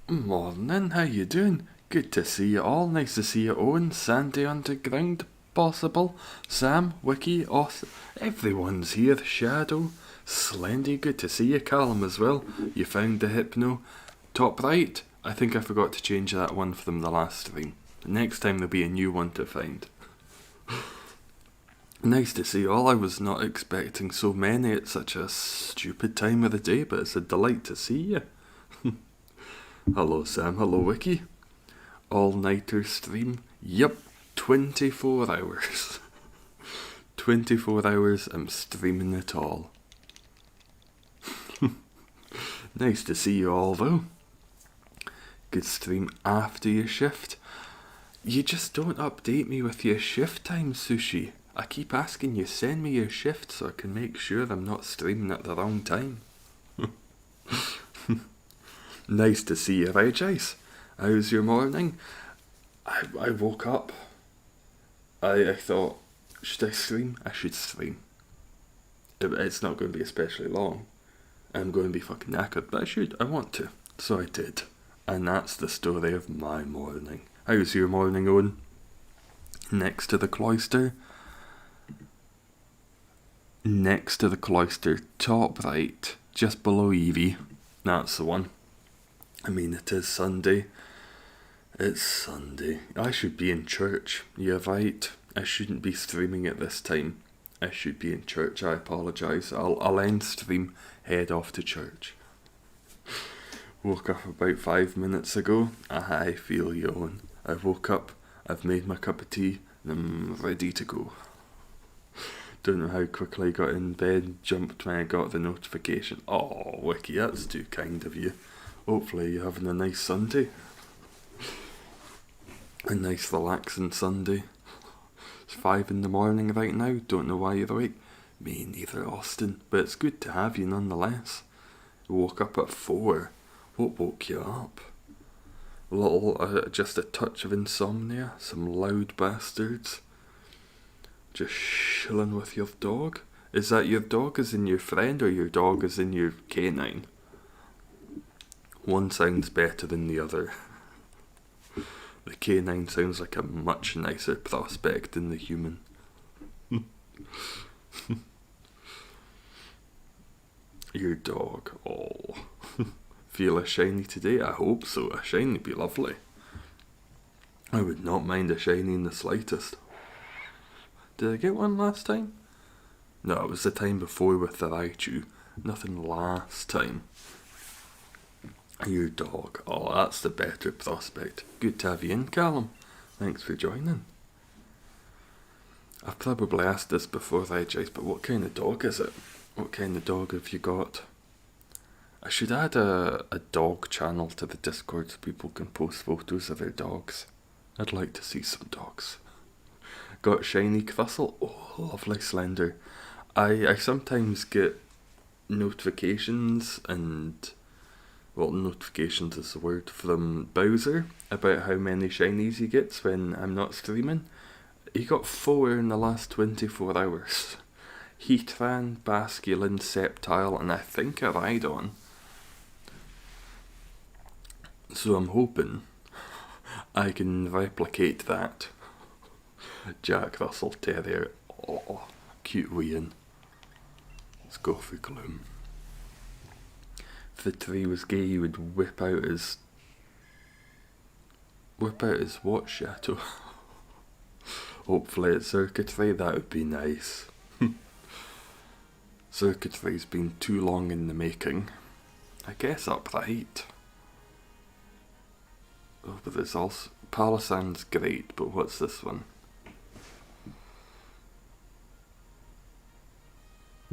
Morning, how you doing? Good to see you all. Nice to see you, Owen, Sandy Underground, Possible, Sam, Wiki, everyone's here. Shadow, Slendy, good to see you. Callum as well. You found the Hypno. Top right, I think I forgot to change that one from the last stream. Next time there'll be a new one to find. Nice to see you all. I was not expecting so many at such a stupid time of the day, but it's a delight to see you. Hello Sam, hello Wiki. All-nighter stream. Yep, 24 hours. 24 hours, I'm streaming it all. Nice to see you all though. Good stream after your shift. You just don't update me with your shift time, Sushi. I keep asking you, send me your shift so I can make sure I'm not streaming at the wrong time. Nice to see you, Reg Ice. How's your morning? I woke up. I thought, should I stream? I should stream. It's not going to be especially long. I'm going to be fucking knackered, but I want to. So I did. And that's the story of my morning. How's your morning, Owen? Next to the cloister. Next to the cloister, top right, just below Evie. That's the one. I mean, it is Sunday. It's Sunday. I should be in church. You're right. I shouldn't be streaming at this time. I should be in church. I apologise. I'll end stream, head off to church. Woke up about 5 minutes ago. I feel you, Owen. I woke up, I've made my cup of tea, and I'm ready to go. Don't know how quickly I got in bed, jumped when I got the notification. Oh, Wiki, that's too kind of you. Hopefully you're having a nice Sunday. A nice relaxing Sunday. It's 5 in the morning right now, don't know why you're awake. Me neither, Austin, but it's good to have you nonetheless. Woke up at 4. What woke you up? Just a touch of insomnia, some loud bastards. Just chilling with your dog? Is that your dog as in your friend or your dog as in your canine? One sounds better than the other. The canine sounds like a much nicer prospect than the human. Your dog, oh. Feel a shiny today? I hope so. A shiny would be lovely. I would not mind a shiny in the slightest. Did I get one last time? No, it was the time before with the Raichu. Nothing last time. Your dog. Oh, that's the better prospect. Good to have you in, Callum. Thanks for joining. I've probably asked this before, Raichu, but what kind of dog is it? What kind of dog have you got? I should add a dog channel to the Discord so people can post photos of their dogs. I'd like to see some dogs. Got shiny Crustle. Oh, lovely Slender. I sometimes get notifications notifications is the word, from Bowser about how many shinies he gets when I'm not streaming. He got 4 in the last 24 hours. Heatran, Basculin, Sceptile, and I think a Rhydon. So I'm hoping I can replicate that. Jack Russell Terrier. Oh, cute Ian. Let's go for Gloom. If the tree was gay, he would whip out his what, Shadow? Hopefully it's circuitry, that would be nice. Circuitry's been too long in the making. I guess upright. Oh, but there's also... Palisand's great, but what's this one?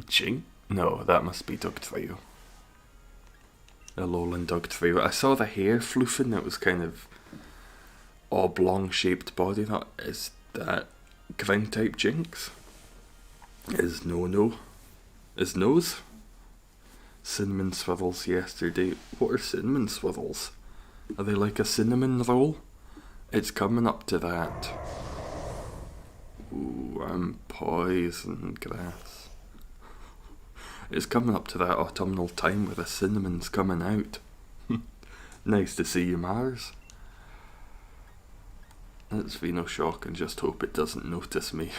Jing? No, that must be Dugtrio. Alolan Dugtrio. I saw the hair floofing, it was kind of oblong shaped body. Is that ground type Jinx? Is no. Is nose? Cinnamon swirls yesterday. What are cinnamon swirls? Are they like a cinnamon roll? It's coming up to that. Ooh, I'm poison grass. It's coming up to that autumnal time where the cinnamon's coming out. Nice to see you, Mars. Let's Vino Shock and just hope it doesn't notice me.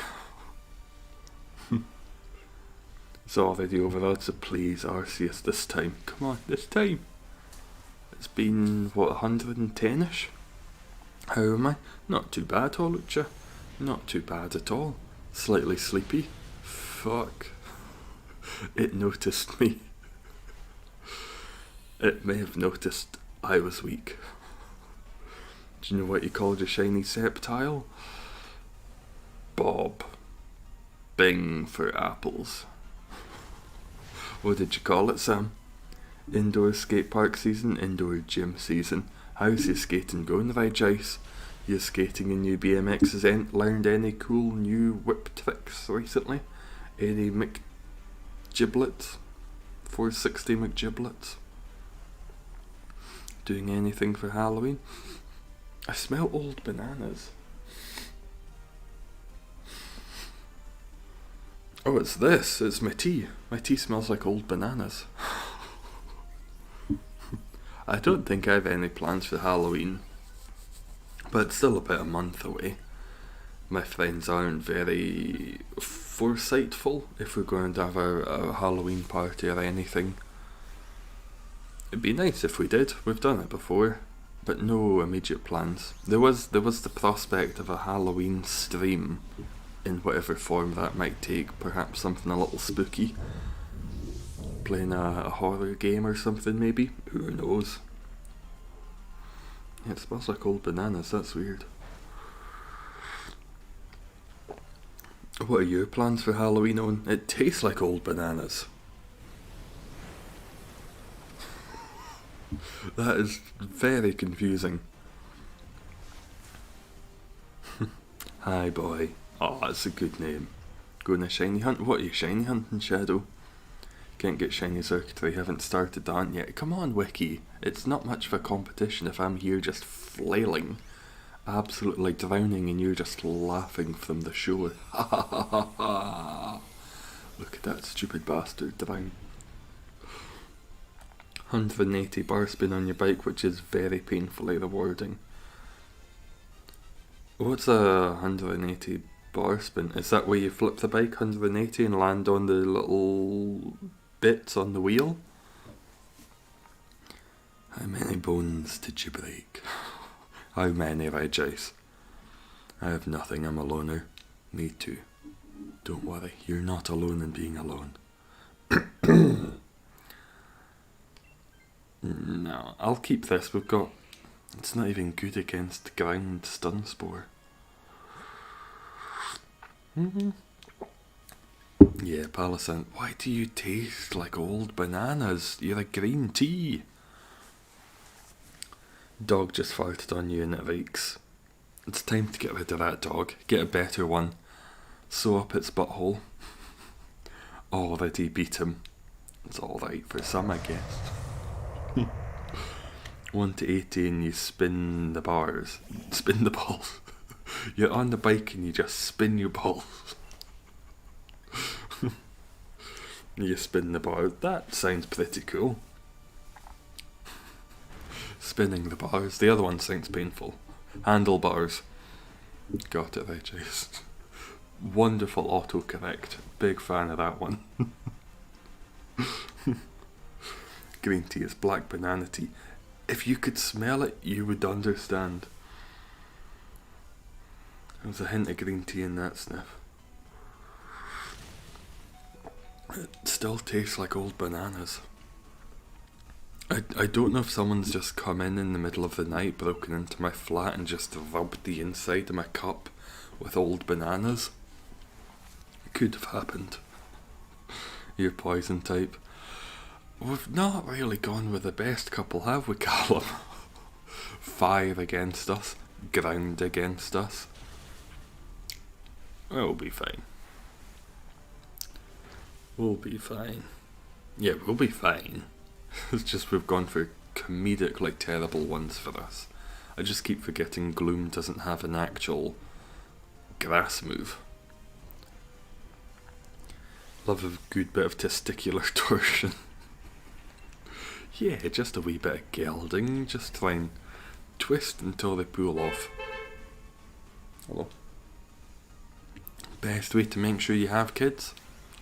It's already over there, so please Arceus this time. Come on, this time. It's been, what, 110ish? How am I? Not too bad, Holucha. Not too bad at all. Slightly sleepy. Fuck. It noticed me. It may have noticed I was weak. Do you know what you called your shiny Sceptile? Bob. Bing for apples. What did you call it, Sam? Indoor skate park season, indoor gym season. How's your skating going, Vigice? You skating in new BMXs learned any cool new whip tricks recently? Any McGiblets? 460 McGiblets? Doing anything for Halloween? I smell old bananas. Oh, it's this. It's my tea. My tea smells like old bananas. I don't think I have any plans for Halloween, but it's still about a month away. My friends aren't very foresightful if we're going to have a Halloween party or anything. It'd be nice if we did. We've done it before, but no immediate plans. There was the prospect of a Halloween stream, in whatever form that might take. Perhaps something a little spooky. Playing a horror game or something, maybe. Who knows? Yeah, it smells like old bananas. That's weird. What are your plans for Halloween, Owen? It tastes like old bananas. That is very confusing. Hi, boy. Oh, that's a good name. Going a shiny hunt? What are you shiny hunting, Shadow? Can't get shiny circuitry, haven't started that yet. Come on, Wiki. It's not much of a competition if I'm here just flailing, absolutely drowning, and you're just laughing from the shore. Ha ha ha ha ha. Look at that stupid bastard drown. 180 bar spin on your bike, which is very painfully rewarding. What's a 180 bar spin? Is that where you flip the bike 180 and land on the little bits on the wheel? How many bones did you break? How many, Regice? I have nothing, I'm a loner. Me too. Don't worry, you're not alone in being alone. No, I'll keep this. We've got... It's not even good against ground stun spore. Yeah, Palisant. Why do you taste like old bananas? You're a green tea. Dog just farted on you and it reeks. It's time to get rid of that dog. Get a better one. Sew up its butthole. Already beat him. It's alright for some, I guess. 1 to 80 and you spin the bars. Spin the balls. You're on the bike and you just spin your balls. You spin the bars. That sounds pretty cool. Spinning the bars. The other one sounds painful. Handlebars. Got it, Jace. Wonderful autocorrect. Big fan of that one. Green tea is black banana tea. If you could smell it, you would understand. There's a hint of green tea in that sniff. It still tastes like old bananas. I don't know if someone's just come in the middle of the night, broken into my flat and just rubbed the inside of my cup with old bananas. It could have happened. You're poison type. We've not really gone with the best couple, have we, Callum? Fire against us, ground against us. We'll be fine. We'll be fine. Yeah, we'll be fine. It's just we've gone for comedically terrible ones for us. I just keep forgetting Gloom doesn't have an actual grass move. Love a good bit of testicular torsion. Yeah, just a wee bit of gelding, just try and twist until they pull off. Hello. Best way to make sure you have kids?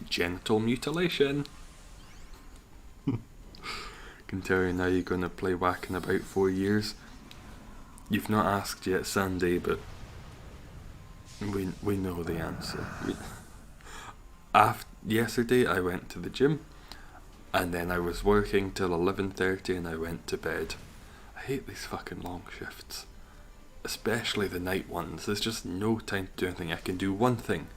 Genital mutilation. Can tell you now you're going to play whack in about 4 years. You've not asked yet, Sandy, but we know the answer. Yesterday I went to the gym, and then I was working till 11:30 and I went to bed. I hate these fucking long shifts. Especially the night ones. There's just no time to do anything. I can do one thing.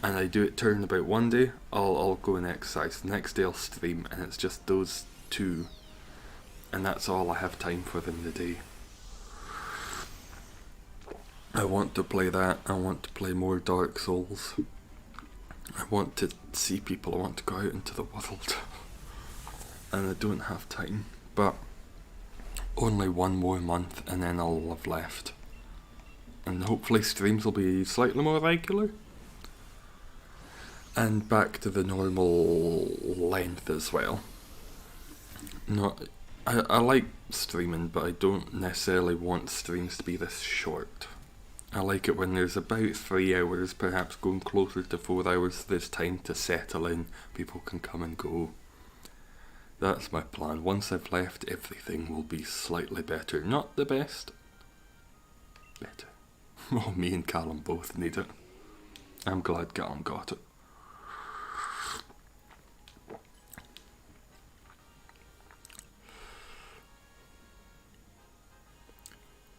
And I do it turnabout one day, I'll go and exercise. The next day I'll stream, and it's just those two. And that's all I have time for in the day. I want to play that. I want to play more Dark Souls. I want to see people. I want to go out into the world. And I don't have time. But only one more month and then I'll have left. And hopefully streams will be slightly more regular. And back to the normal length as well. I like streaming, but I don't necessarily want streams to be this short. I like it when there's about 3 hours, perhaps going closer to 4 hours. There's time to settle in, people can come and go. That's my plan. Once I've left, everything will be slightly better. Not the best. Better. Well, me and Callum both need it. I'm glad Callum got it.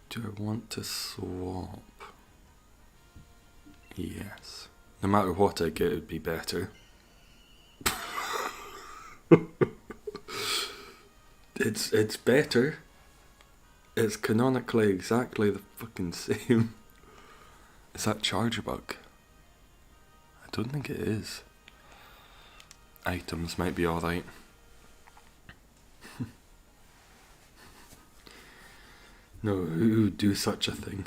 Do I want to swap? Yes. No matter what I get, it would be better. It's better. It's canonically exactly the fucking same. Is that charger bug? I don't think it is. Items might be alright. No, who would do such a thing?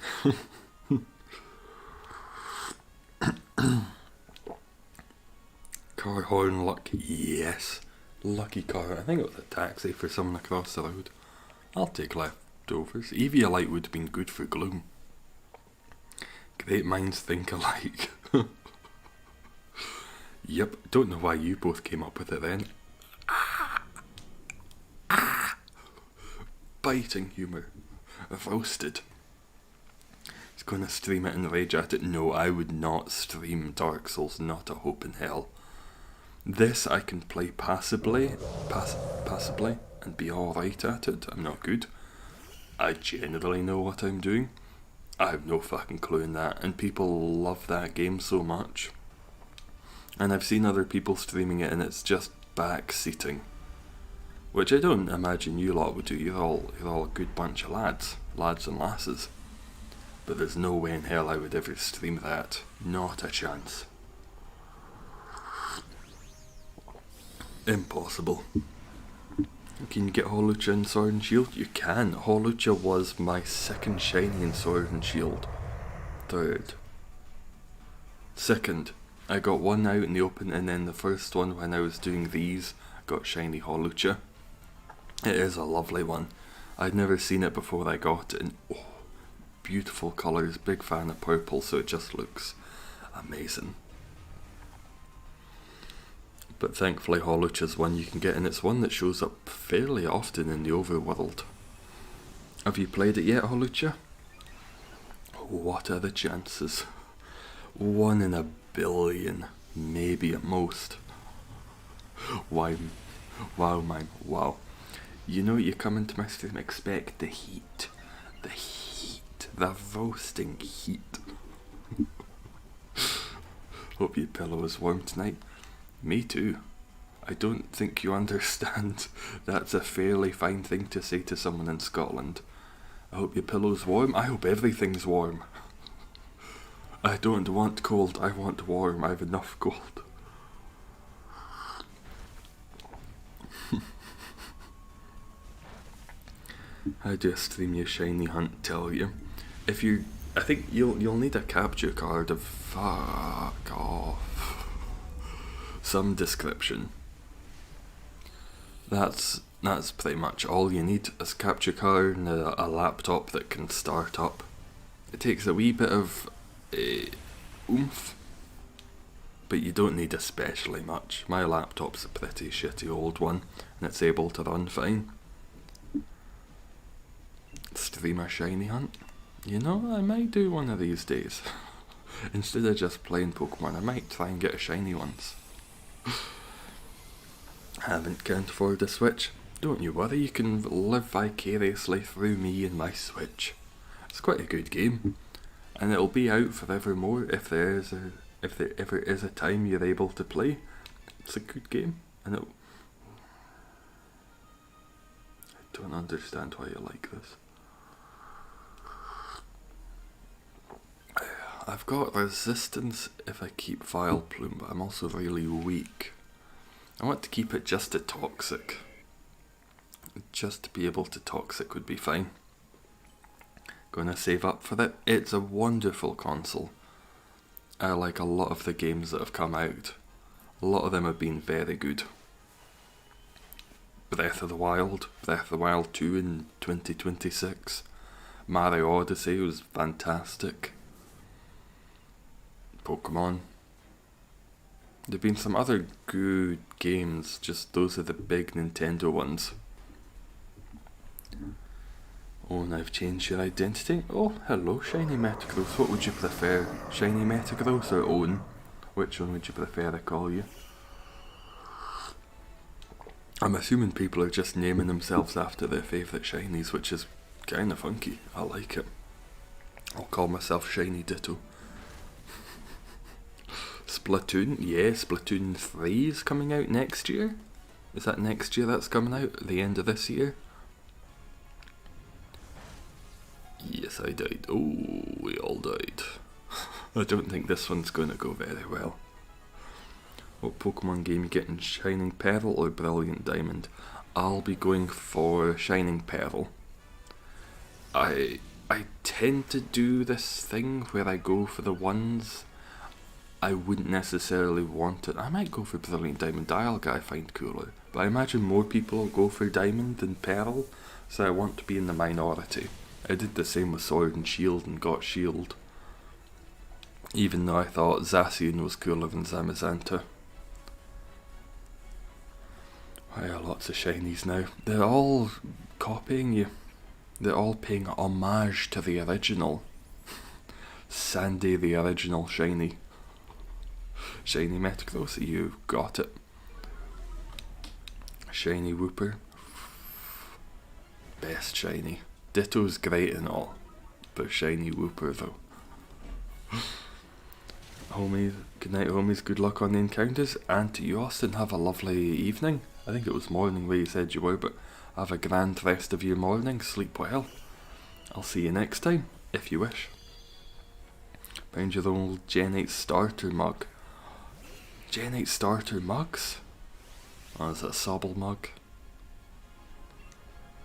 Car horn luck, yes. Lucky car. I think it was a taxi for someone across the road. I'll take leftovers. Eviolite would have been good for gloom. Great minds think alike. Yep, don't know why you both came up with it then. Biting humour. Roasted. He's gonna stream it and rage at it. No, I would not stream Dark Souls, not a hope in hell. This I can play passively and be alright at it. I'm not good. I generally know what I'm doing. I have no fucking clue in that, and people love that game so much. And I've seen other people streaming it and it's just backseating. Which I don't imagine you lot would do. You're all a good bunch of lads and lasses. But there's no way in hell I would ever stream that. Not a chance. Impossible. Can you get Holucha in Sword and Shield? You can. Holucha was my second shiny in Sword and Shield. Third. Second. I got one out in the open, and then the first one when I was doing these, I got shiny Holucha. It is a lovely one. I'd never seen it before I got it, and oh, beautiful colours. Big fan of purple, so it just looks amazing. But thankfully Holucha's one you can get, and it's one that shows up fairly often in the overworld. Have you played it yet, Holucha? What are the chances? 1 in a billion, maybe at most. Why? Wow, man, wow. You know, you come into my stream, expect the heat. The heat. The roasting heat. Hope your pillow is warm tonight. Me too. I don't think you understand. That's a fairly fine thing to say to someone in Scotland. I hope your pillow's warm. I hope everything's warm. I don't want cold, I want warm. I have enough cold. How do I stream your shiny hunt? Tell you. If you, I think you'll need a capture card of fuck off. Some description. That's pretty much all you need, is a capture card and a laptop that can start up. It takes a wee bit of oomph, but you don't need especially much. My laptop's a pretty shitty old one, and it's able to run fine. Streamer shiny hunt. You know, I might do one of these days. Instead of just playing Pokemon, I might try and get a shiny once. Can't afford a Switch. Don't you worry, you can live vicariously through me and my Switch. It's quite a good game, and it'll be out forevermore if there ever is a time you're able to play. It's a good game, and I don't understand why you like this. I've got resistance if I keep Vileplume, but I'm also really weak. I want to keep it just to Toxic. Just to be able to Toxic would be fine. Gonna save up for that. It's a wonderful console. I like a lot of the games that have come out. A lot of them have been very good. Breath of the Wild 2 in 2026. Mario Odyssey was fantastic. Pokemon. There have been some other good games, just those are the big Nintendo ones. Oh, and I've changed your identity. Oh, hello, Shiny Metagross. What would you prefer? Shiny Metagross or Owen? Which one would you prefer I call you? I'm assuming people are just naming themselves after their favourite shinies, which is kind of funky. I like it. I'll call myself Shiny Ditto. Splatoon, yeah, Splatoon 3 is coming out next year. Is that next year that's coming out? At the end of this year? Yes, I died. Oh, we all died. I don't think this one's going to go very well. What Pokemon game you getting? Shining Pearl or Brilliant Diamond? I'll be going for Shining Pearl. I tend to do this thing where I go for the ones I wouldn't necessarily want it. I might go for Brilliant Diamond Dialga I find cooler, but I imagine more people will go for Diamond than Pearl, so I want to be in the minority. I did the same with Sword and Shield and got Shield, even though I thought Zacian was cooler than Zamazenta. Why are lots of shinies now? They're all copying you. They're all paying homage to the original. Sandy the original shiny. Shiny Metagross, you got it. Shiny Wooper. Best shiny. Ditto's great and all, but Shiny Wooper though. Homies, good night homies, good luck on the encounters, and to you Austin, have a lovely evening. I think it was morning where you said you were, but have a grand rest of your morning, sleep well. I'll see you next time, if you wish. Found your old Gen 8 starter mug. Gen 8 starter mugs? Oh, is that a Sobble mug?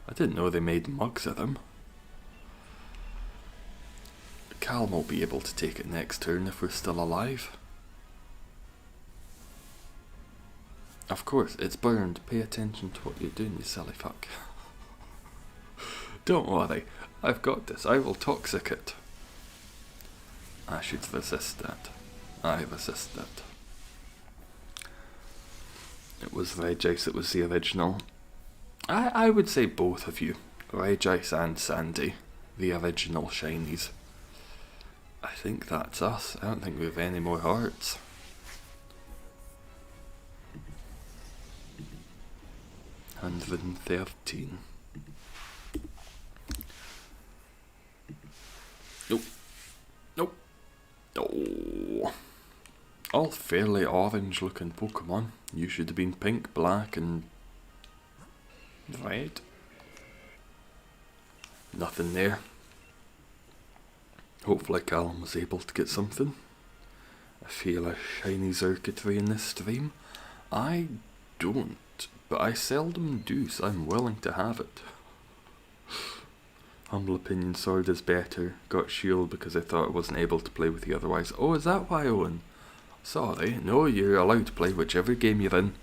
I didn't know they made mugs of them. Calm will be able to take it next turn if we're still alive. Of course, it's burned. Pay attention to what you're doing, you silly fuck. Don't worry, I've got this. I will Toxic it. I should resist that. I resist that. It was Regice, it was the original. I would say both of you. Regice and Sandy. The original shinies. I think that's us. I don't think we have any more hearts. $113. Nope. Nope. Oh. All fairly orange looking Pokemon. You should have been pink, black and red. Nothing there. Hopefully Callum was able to get something. I feel a shiny circuitry in this stream. I don't, but I seldom do, so I'm willing to have it. Humble opinion, Sword is better. Got Shield because I thought I wasn't able to play with you otherwise. Oh, is that why, Owen? Sorry, no, you're allowed to play whichever game you're in.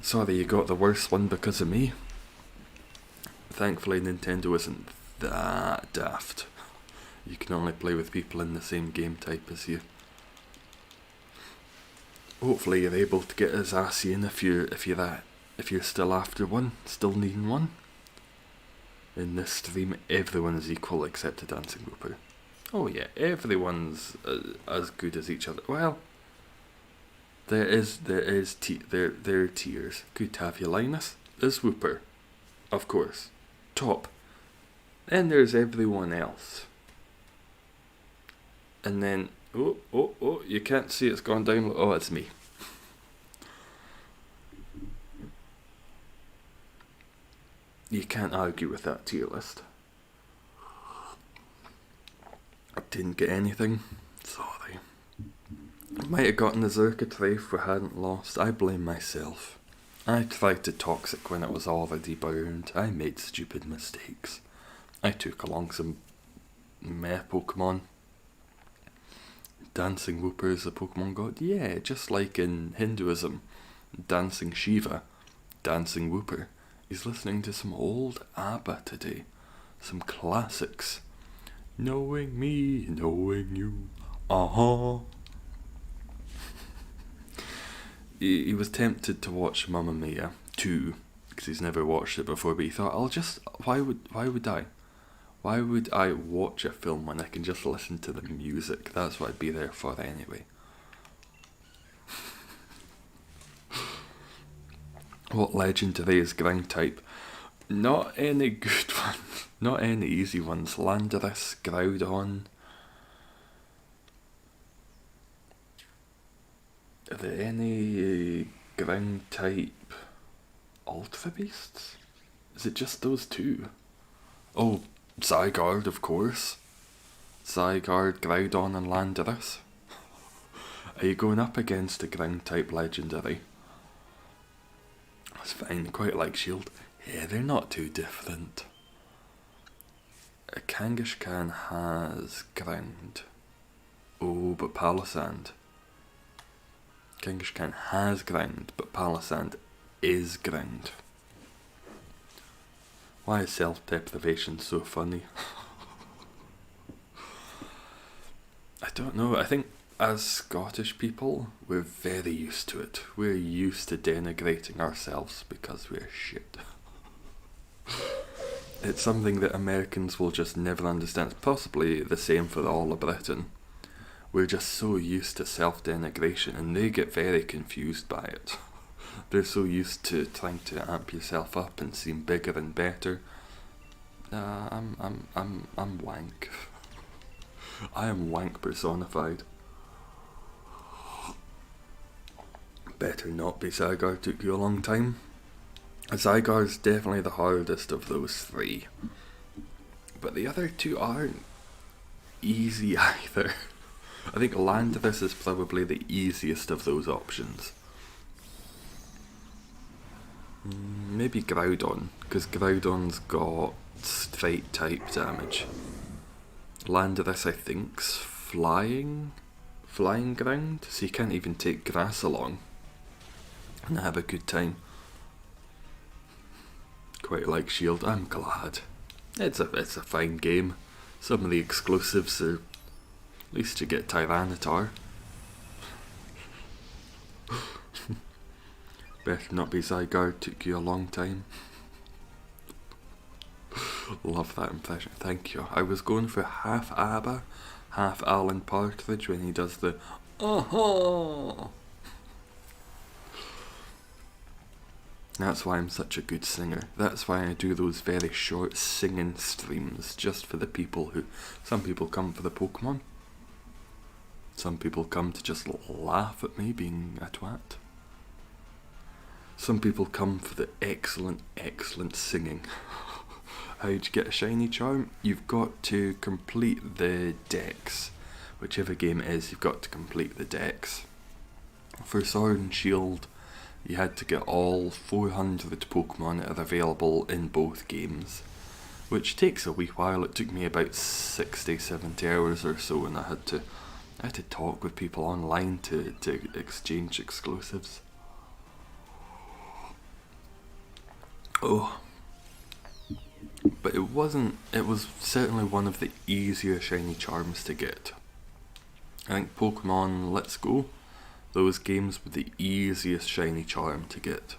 Sorry, you got the worst one because of me. Thankfully, Nintendo isn't that daft. You can only play with people in the same game type as you. Hopefully, you're able to get as assy in if you're still after one, still needing one. In this stream, everyone is equal except a dancing whooper. Oh yeah, everyone's as good as each other. Well, there are tiers. Good to have you, Linus. There's Whooper, of course, top. Then there's everyone else. And then, oh, you can't see it's gone down. Oh, it's me. You can't argue with that tier list. I didn't get anything. Sorry. I might have gotten the Zerka tray if we hadn't lost. I blame myself. I tried to toxic when it was already bound. I made stupid mistakes. I took along some meh Pokemon. Dancing Whooper is a Pokemon god? Yeah, just like in Hinduism. Dancing Shiva. Dancing Whooper. He's listening to some old ABBA today. Some classics. Knowing me, knowing you. He was tempted to watch Mamma Mia 2 because he's never watched it before, but he thought, why would I? Why would I watch a film when I can just listen to the music? That's what I'd be there for anyway. What legend today is ground type? Not any good ones. Not any easy ones. Landorus, Groudon. Are there any ground type Ultra Beasts? Is it just those two? Oh, Zygarde, of course. Zygarde, Groudon and Landorus. Are you going up against a ground type legendary? That's fine, quite like Shield. Yeah, they're not too different. A Kangaskhan has ground. Oh, but Palisand. Kangaskhan has ground, but Palisand is ground. Why is self-deprivation so funny? I don't know. I think as Scottish people, we're very used to it. We're used to denigrating ourselves because we're shit. It's something that Americans will just never understand. Possibly the same for all of Britain. We're just so used to self-denigration and they get very confused by it. They're so used to trying to amp yourself up and seem bigger and better. I'm wank. I am wank personified. Better not be. Zygarde took you a long time. Zygarde's definitely the hardest of those three. But the other two aren't easy either. I think Landorus is probably the easiest of those options. Maybe Groudon, because Groudon's got straight type damage. Landorus, I think's flying ground, so you can't even take grass along and have a good time. Quite like Shield. I'm glad. It's a fine game. Some of the exclusives are. At least you get Tyranitar. Better not be Zygarde, took you a long time. Love that impression, thank you. I was going for half ABBA, half Alan Partridge when he does the That's why I'm such a good singer. That's why I do those very short singing streams, just for the people who... Some people come for the Pokemon. Some people come to just laugh at me being a twat. Some people come for the excellent singing. How'd you get a shiny charm? You've got to complete the dex. Whichever game it is, you've got to complete the dex. For Sword and Shield, you had to get all 400 Pokemon that are available in both games, which takes a wee while. It took me about 60-70 hours or so, and I had to talk with people online to exchange exclusives. Oh, but it wasn't. It was certainly one of the easier shiny charms to get. I think Pokemon Let's Go, those games were the easiest shiny charm to get.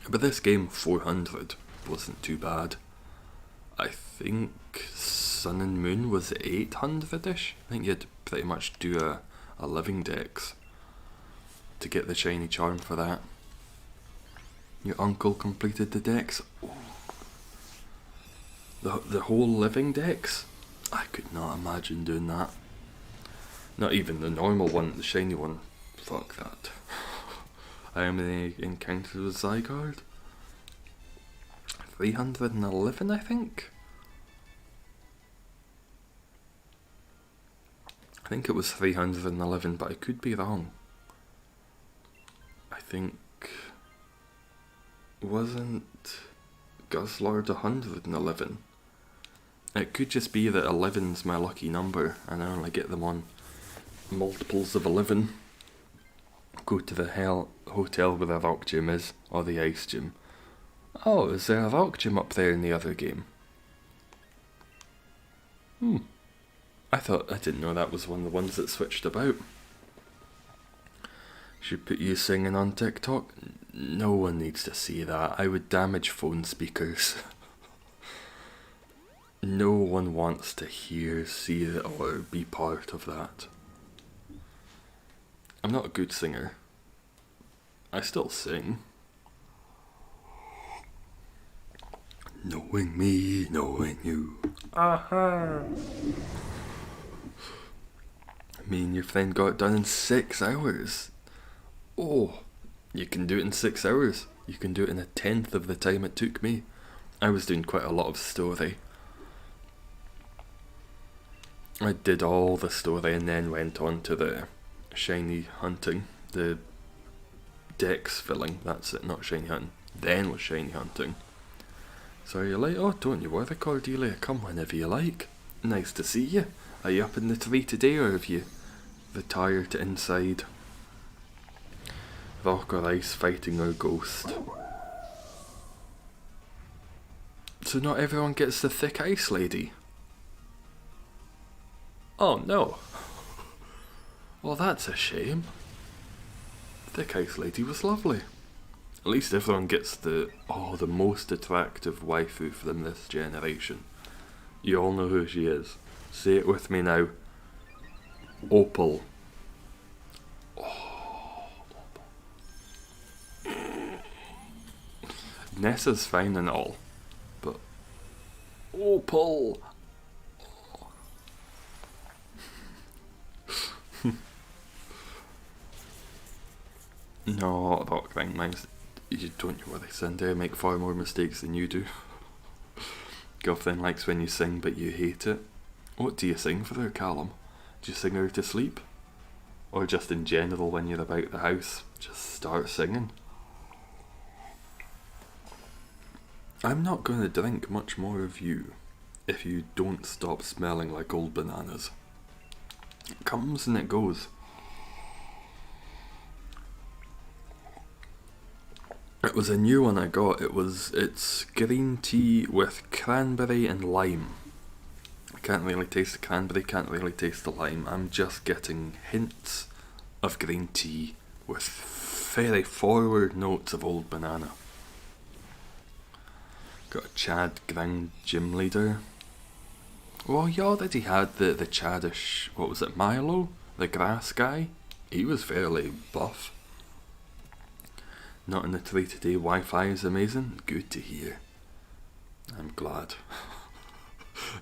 But this game, 400, wasn't too bad. I think Sun and Moon was 800-ish. I think you had to pretty much do a living dex to get the shiny charm for that. Your uncle completed the dex. Oh. The whole living dex? I could not imagine doing that. Not even the normal one, the shiny one. Fuck that. I am in the encounter with Zygarde. 311, I think? I think it was 311, but I could be wrong. I think... Wasn't Guzzlord 111? It could just be that 11's my lucky number, and I only get them on multiples of 11. Go to the hotel where the rock gym is, or the ice gym. Oh, is there a rock gym up there in the other game? I didn't know that was one of the ones that switched about. Should put you singing on TikTok? No one needs to see that. I would damage phone speakers. No one wants to hear, see it, or be part of that. I'm not a good singer. I still sing. Knowing me, knowing you. Aha! Me and your friend got it done in 6 hours. Oh, you can do it in 6 hours. You can do it in 1/10 of the time it took me. I was doing quite a lot of story. I did all the story and then went on to the shiny hunting, the dex filling, that's it, not shiny hunting. Then was shiny hunting. So you're like, oh, don't you worry, Cordelia, come whenever you like. Nice to see you. Are you up in the tree today, or have you retired inside? Rock or ice fighting our ghost. So not everyone gets the thick ice lady. Oh no. Well, that's a shame. Thick ice lady was lovely. At least everyone gets the most attractive waifu from this generation. You all know who she is. Say it with me now. Opal. Oh, Opal. Nessa's fine and all, but Opal. No, rock thing, mine's. You don't worry, Cindy. I make far more mistakes than you do. Girlfriend likes when you sing, but you hate it. What do you sing for her, Callum? Do you sing her to sleep? Or just in general when you're about the house, just start singing? I'm not going to drink much more of you if you don't stop smelling like old bananas. It comes and it goes. It was a new one I got. It's green tea with cranberry and lime. I can't really taste the cranberry, can't really taste the lime. I'm just getting hints of green tea with very forward notes of old banana. Got a Chad Grand gym leader. Well, you already had the Chadish, what was it, Milo? The grass guy? He was fairly buff. Not in the tree today. Wi-Fi is amazing. Good to hear. I'm glad.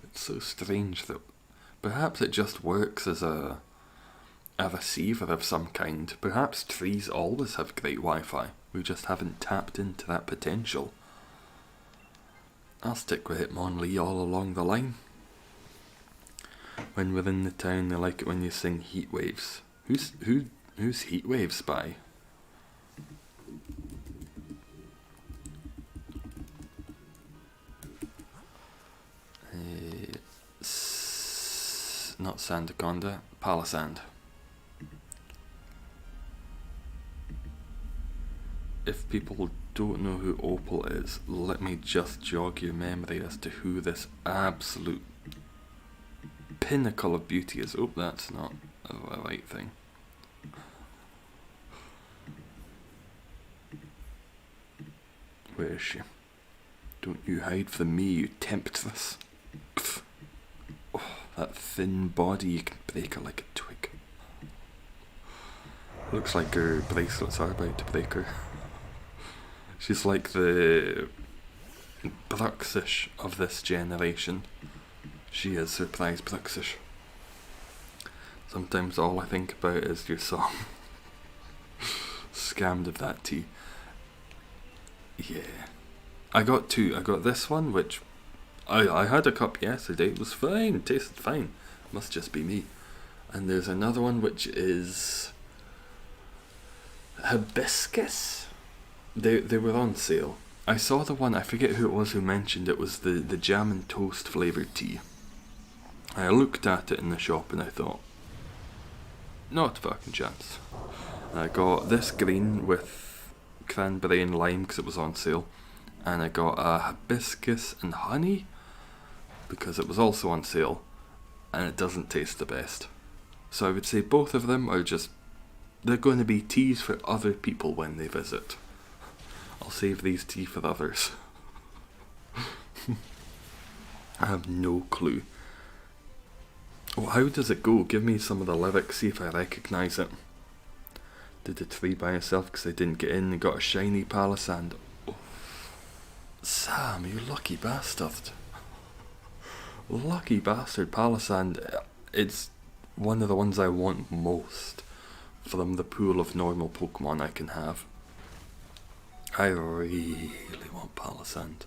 It's so strange that perhaps it just works as a receiver of some kind. Perhaps trees always have great Wi-Fi. We just haven't tapped into that potential. I'll stick with Hitmonlee all along the line. When we're in the town, they like it when you sing Heat Waves. Who's Heat Waves by? Not Sandaconda, Palisand. if people don't know who Opal is, let me just jog your memory as to who this absolute pinnacle of beauty is. Oh, that's not the right thing. Where is she? Don't you hide from me, you temptress. Oh, that thin body, you can break her like a twig. Looks like her bracelets are about to break her. She's like the Bruxish of this generation. She is Surprise Bruxish. Sometimes all I think about is your song. Scammed of that tea. Yeah. I got two. I got this one, which I had a cup yesterday. It was fine. Tasted fine. Must just be me. And there's another one which is hibiscus. They were on sale. I saw the one, I forget who it was who mentioned it, was the jam and toast flavoured tea. I looked at it in the shop and I thought, not a fucking chance. I got this green with cranberry and lime because it was on sale. And I got a hibiscus and honey because it was also on sale. And it doesn't taste the best. So I would say both of them are just, they're going to be teas for other people when they visit. I'll save these tea for others. I have no clue. Oh, how does it go? Give me some of the lyrics, see if I recognise it. Did the tree by yourself because I didn't get in and got a shiny palisand. Oh. Sam, you lucky bastard. Lucky bastard. Palisand, it's one of the ones I want most from the pool of normal Pokemon I can have. I really want Palisand.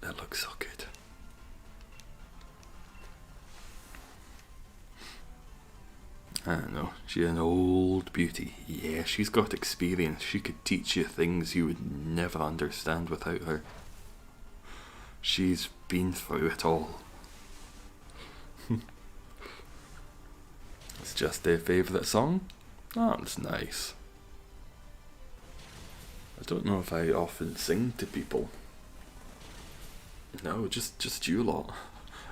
It looks so good. I don't know, she's an old beauty. Yeah, she's got experience. She could teach you things you would never understand without her. She's been through it all. It's just their favourite song? Oh, it's nice. I don't know if I often sing to people. No, just you lot.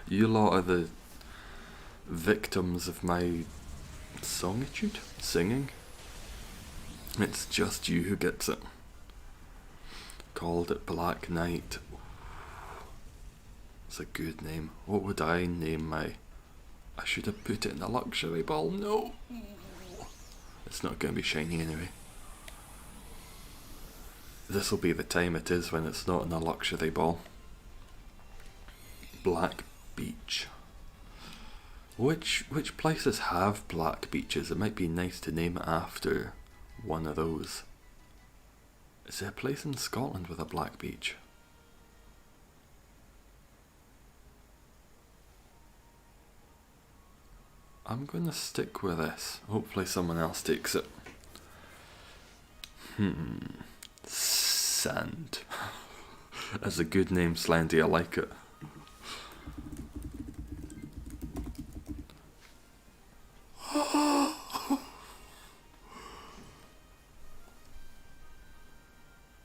You lot are the victims of my songitude, singing. It's just you who gets it. Called it Black Knight. It's a good name. What would I name my... I should have put it in a luxury ball. No! It's not going to be shiny anyway. This'll be the time it is when it's not in a luxury ball. Black Beach. Which places have black beaches? It might be nice to name it after one of those. Is there a place in Scotland with a black beach? I'm gonna stick with this. Hopefully someone else takes it. Sand. That's a good name, Slendy. I like it.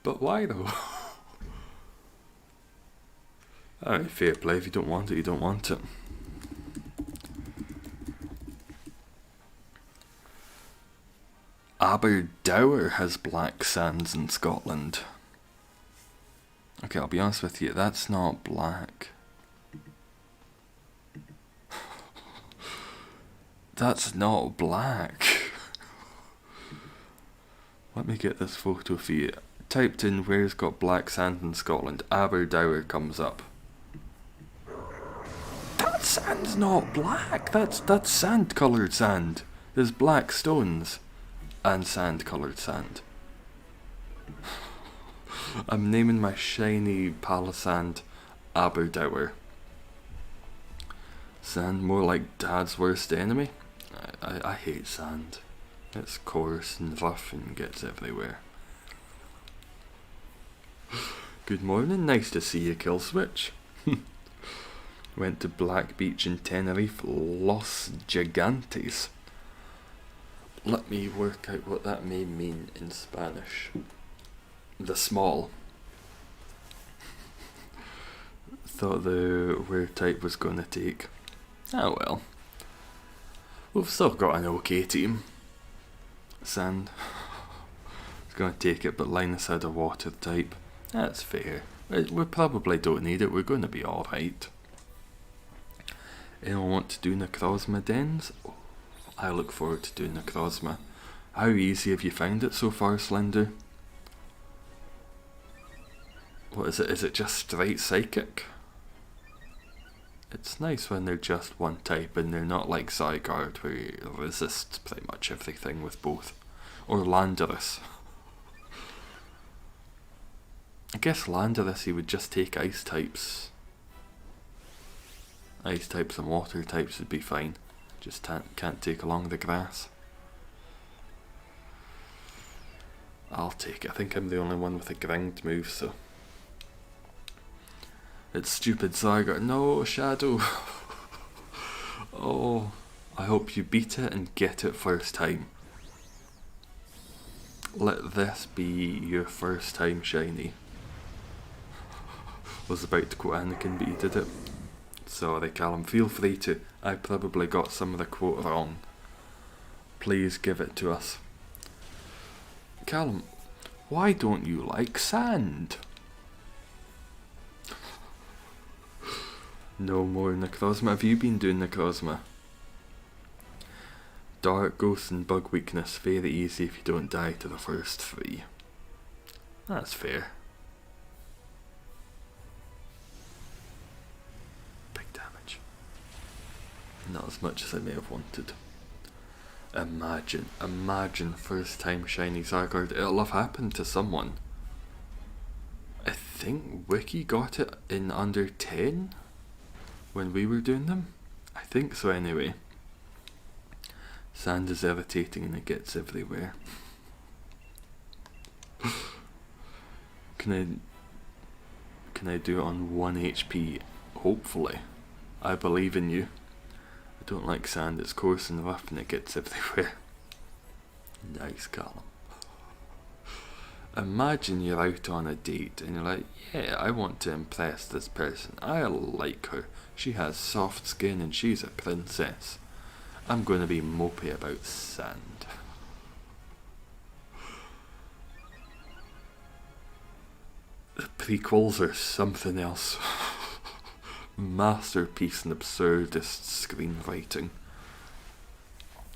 But why though? Alright, fair play. If you don't want it, you don't want it. Aberdour has black sands in Scotland. Okay, I'll be honest with you, that's not black. That's not black. Let me get this photo for you. Typed in where's got black sand in Scotland, Aberdour comes up. That sand's not black, that's sand coloured sand. There's black stones and sand coloured sand. I'm naming my shiny palisand Aberdour. Sand, more like Dad's worst enemy. I hate sand. It's coarse and rough and gets everywhere. Good morning, nice to see you, Killswitch. Went to Black Beach in Tenerife, Los Gigantes. Let me work out what that may mean in Spanish. The small. Thought the weird type was going to take. Oh well. We've still got an okay team. Sand. It's going to take it, but Linus had a water type. That's fair. We probably don't need it. We're going to be alright. Anyone want to do Necrozma dens? Oh, I look forward to doing Necrozma. How easy have you found it so far, Slender? What is it? Is it just straight psychic? It's nice when they're just one type and they're not like Zygarde where you resist pretty much everything with both. Or Landorus. I guess Landorus he would just take ice types. Ice types and water types would be fine. Just can't take along the grass. I'll take it. I think I'm the only one with a grind move, so. It's stupid Zygarde. No, Shadow. Oh, I hope you beat it and get it first time. Let this be your first time shiny. Was about to quote Anakin, but you did it. Sorry, Callum. Feel free to. I probably got some of the quote wrong. Please give it to us. Callum, why don't you like sand? No more Necrozma. Have you been doing Necrozma? Dark, Ghost and Bug Weakness. Very easy if you don't die to the first 3. That's fair. Big damage. Not as much as I may have wanted. Imagine first time shiny Zygarde. It'll have happened to someone. I think Wiki got it in under 10 when we were doing them. I think so anyway. Sand is irritating and it gets everywhere. Can I do it on 1 HP? Hopefully. I believe in you. I don't like sand, it's coarse and rough and it gets everywhere. Nice, Callum. Imagine you're out on a date and you're like, yeah, I want to impress this person. I like her. She has soft skin and she's a princess. I'm going to be mopey about sand. The prequels are something else. Masterpiece and absurdist screenwriting.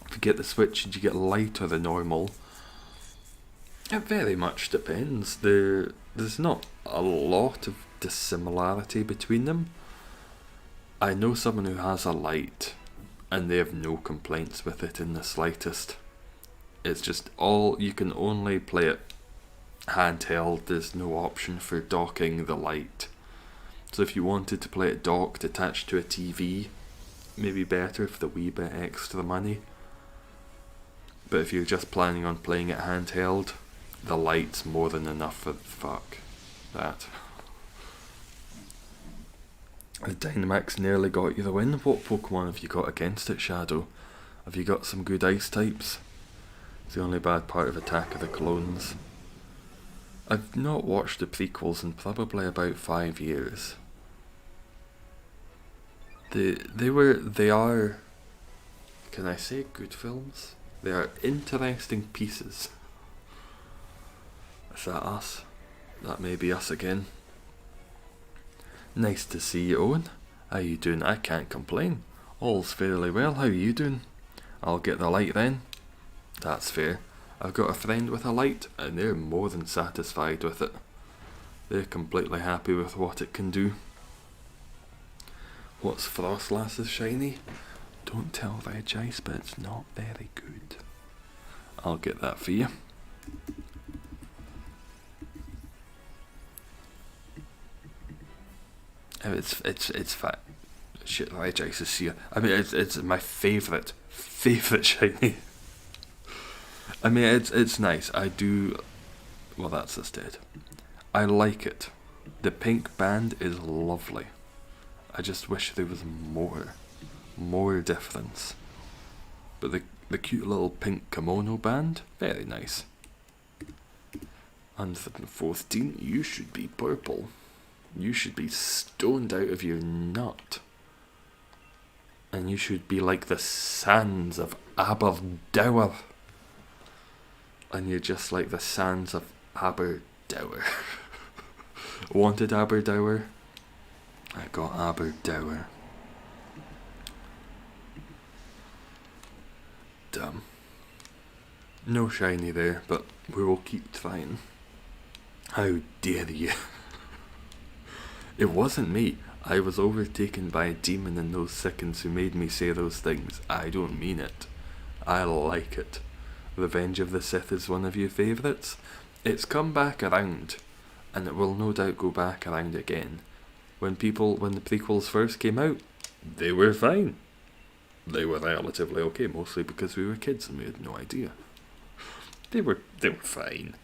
If you get the Switch, did you get lighter than normal? It very much depends. There's not a lot of dissimilarity between them. I know someone who has a light and they have no complaints with it in the slightest. It's just you can only play it handheld. There's no option for docking the light. So if you wanted to play it docked attached to a TV, maybe better if the wee bit extra money. But if you're just planning on playing it handheld, the light's more than enough for fuck that. The Dynamax nearly got you the win. What Pokemon have you got against it, Shadow? Have you got some good ice types? It's the only bad part of Attack of the Clones. I've not watched the prequels in probably about 5 years. They are, can I say good films? They are interesting pieces. Is that us? That may be us again. Nice to see you, Owen. How you doing? I can't complain. All's fairly well. How are you doing? I'll get the light then. That's fair. I've got a friend with a light and they're more than satisfied with it. They're completely happy with what it can do. What's Frostlass's shiny? Don't tell Regice, but it's not very good. I'll get that for you. It's fat. Shit, Regice is here. I mean, it's my favourite shiny. I mean, it's nice. I do. Well, that's instead. I like it. The pink band is lovely. I just wish there was more difference. But The cute little pink kimono band, very nice. 114, you should be purple. You should be stoned out of your nut. And you should be like the sands of Aberdour. And you're just like the sands of Aberdour. Wanted Aberdour? I got Aberdour. Damn. No shiny there, but we will keep trying. How dare you? It wasn't me. I was overtaken by a demon in those seconds who made me say those things. I don't mean it. I like it. Revenge of the Sith is one of your favourites. It's come back around, and it will no doubt go back around again. When the prequels first came out, they were fine. They were relatively okay, mostly because we were kids and we had no idea. They were fine.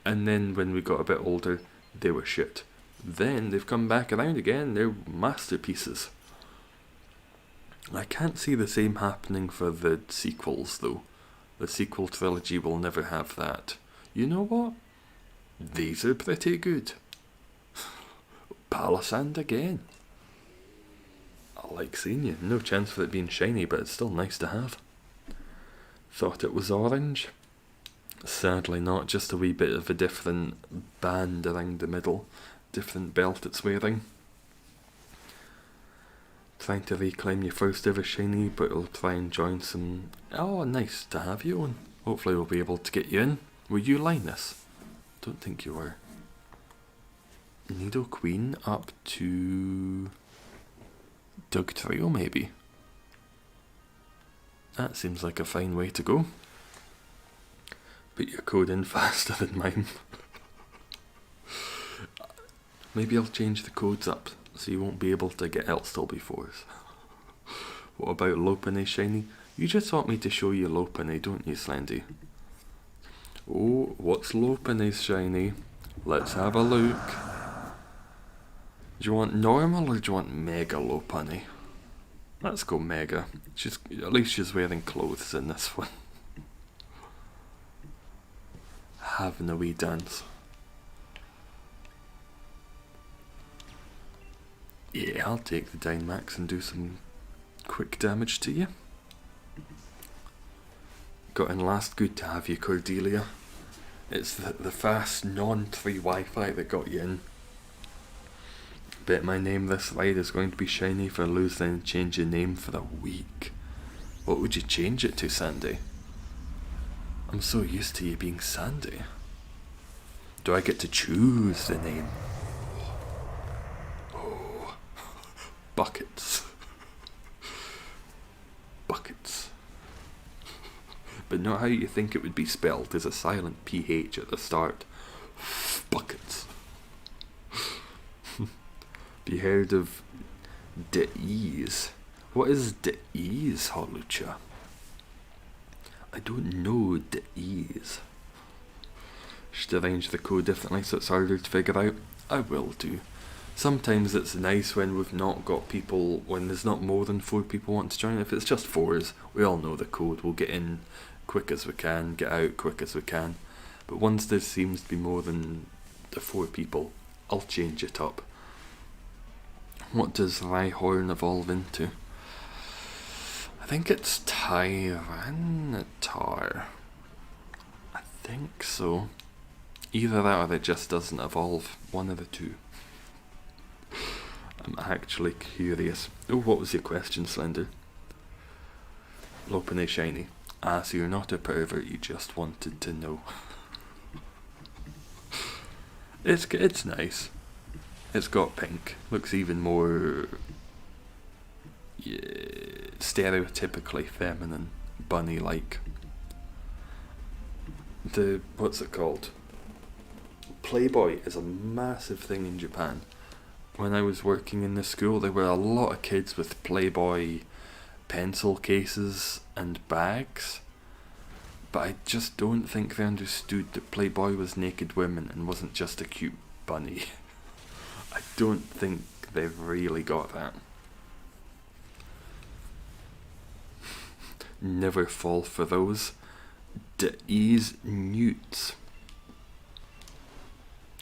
And then when we got a bit older, they were shit. Then they've come back around again, they're masterpieces. I can't see the same happening for the sequels though. The sequel trilogy will never have that. You know what? These are pretty good. Palisand again. I like seeing you. No chance for it being shiny, but it's still nice to have. Thought it was orange. Sadly not, just a wee bit of a different band around the middle. Different belt it's wearing. Trying to reclaim your first ever shiny, but it'll try and join some... Oh, nice to have you on. Hopefully we'll be able to get you in. Were you Linus? Don't think you were. Nido Queen up to... Doug Trio maybe. That seems like a fine way to go. Put your code in faster than mine. Maybe I'll change the codes up so you won't be able to get Elstall befores. What about Lopunny shiny? You just want me to show you Lopunny, don't you, Slendy? Oh, what's Lopunny's shiny? Let's have a look. Do you want normal or do you want Mega Lopunny? Let's go Mega. At least she's wearing clothes in this one. Having a wee dance. Yeah, I'll take the Dynamax and do some quick damage to you. Got in last, good to have you, Cordelia. It's the fast non-free Wi-Fi that got you in. Bet my name this ride is going to be shiny for losing and change your name for a week. What would you change it to, Sandy? I'm so used to you being Sandy. Do I get to choose the name? Oh, buckets. Buckets. But not how you think it would be spelled. There's a silent PH at the start. Buckets. Have you heard of De'ease? What is De'ease, Holucha? I don't know De'ease. Should arrange the code differently so it's harder to figure out? I will do. Sometimes it's nice when we've not got people, when there's not more than 4 people want to join. If it's just 4s, we all know the code. We'll get in quick as we can, get out quick as we can. But once there seems to be more than the 4 people, I'll change it up. What does Rhyhorn evolve into? I think it's Tyranitar. I think so. Either that or it just doesn't evolve. One of the two. I'm actually curious. Oh, what was your question, Slender? Lopunny shiny. Ah, so you're not a pervert, you just wanted to know. It's nice. It's got pink. Looks even more stereotypically feminine, bunny-like. What's it called? Playboy is a massive thing in Japan. When I was working in the school, there were a lot of kids with Playboy pencil cases and bags. But I just don't think they understood that Playboy was naked women and wasn't just a cute bunny. I don't think they've really got that. Never fall for those. Ease newts.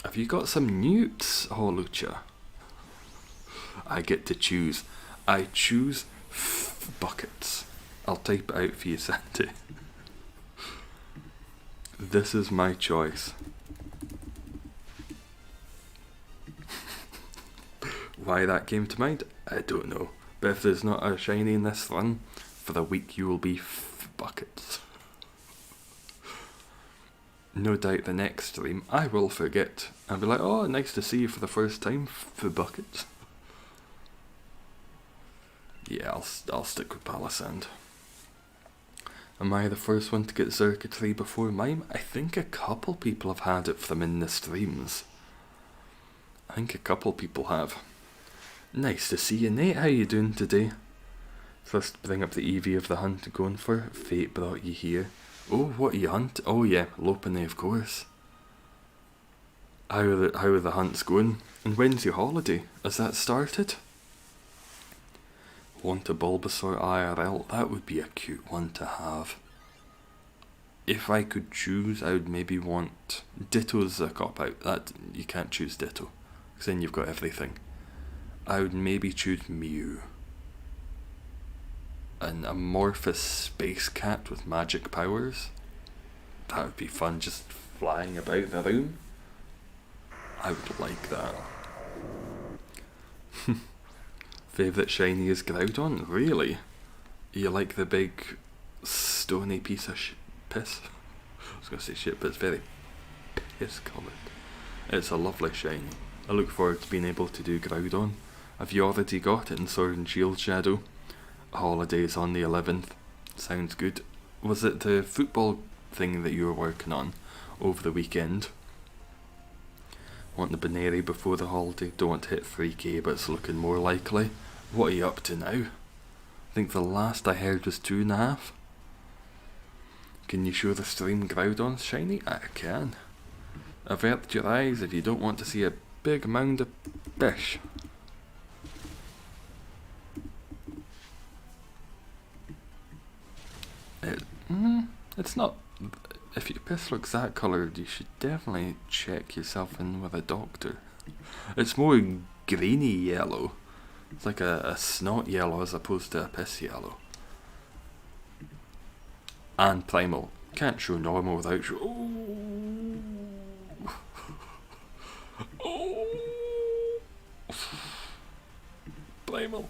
Have you got some newts, Holucha? I get to choose. I choose buckets. I'll type it out for you, Sandy. This is my choice. Why that came to mind, I don't know. But if there's not a shiny in this run, for the week you will be buckets. No doubt the next stream I will forget. I'll be like, oh, nice to see you for the first time, for buckets. Yeah, I'll stick with Palisand. Am I the first one to get Circuitry before Mime? I think a couple people have had it from in the streams. I think a couple people have. Nice to see you, Nate. How you doing today? First, bring up the EV of the hunt you're going for. Fate brought you here. Oh, what are you hunt? Oh yeah, Lopunny, of course. How are the hunts going? And when's your holiday? Has that started? Want a Bulbasaur IRL? That would be a cute one to have. If I could choose, I would maybe want... Ditto's a cop-out. That you can't choose Ditto, because then you've got everything. I would maybe choose Mew. An amorphous space cat with magic powers. That would be fun, just flying about the room. I would like that. Favourite shiny is Groudon? Really? You like the big stony piece of piss? I was going to say shit, but it's very piss coloured. It's a lovely shiny. I look forward to being able to do Groudon. Have you already got it in Sword and Shield Shadow? Holidays on the 11th. Sounds good. Was it the football thing that you were working on over the weekend? Want the Baneri before the holiday? Don't want to hit 3k, but it's looking more likely. What are you up to now? I think the last I heard was 2.5. Can you show the stream Groudon's shiny? I can. Avert your eyes if you don't want to see a big mound of fish. It's not... If your piss looks that coloured, you should definitely check yourself in with a doctor. It's more greeny yellow. It's like a snot yellow as opposed to a piss yellow. And primal. Can't show normal without show... Oh. Oh. Primal.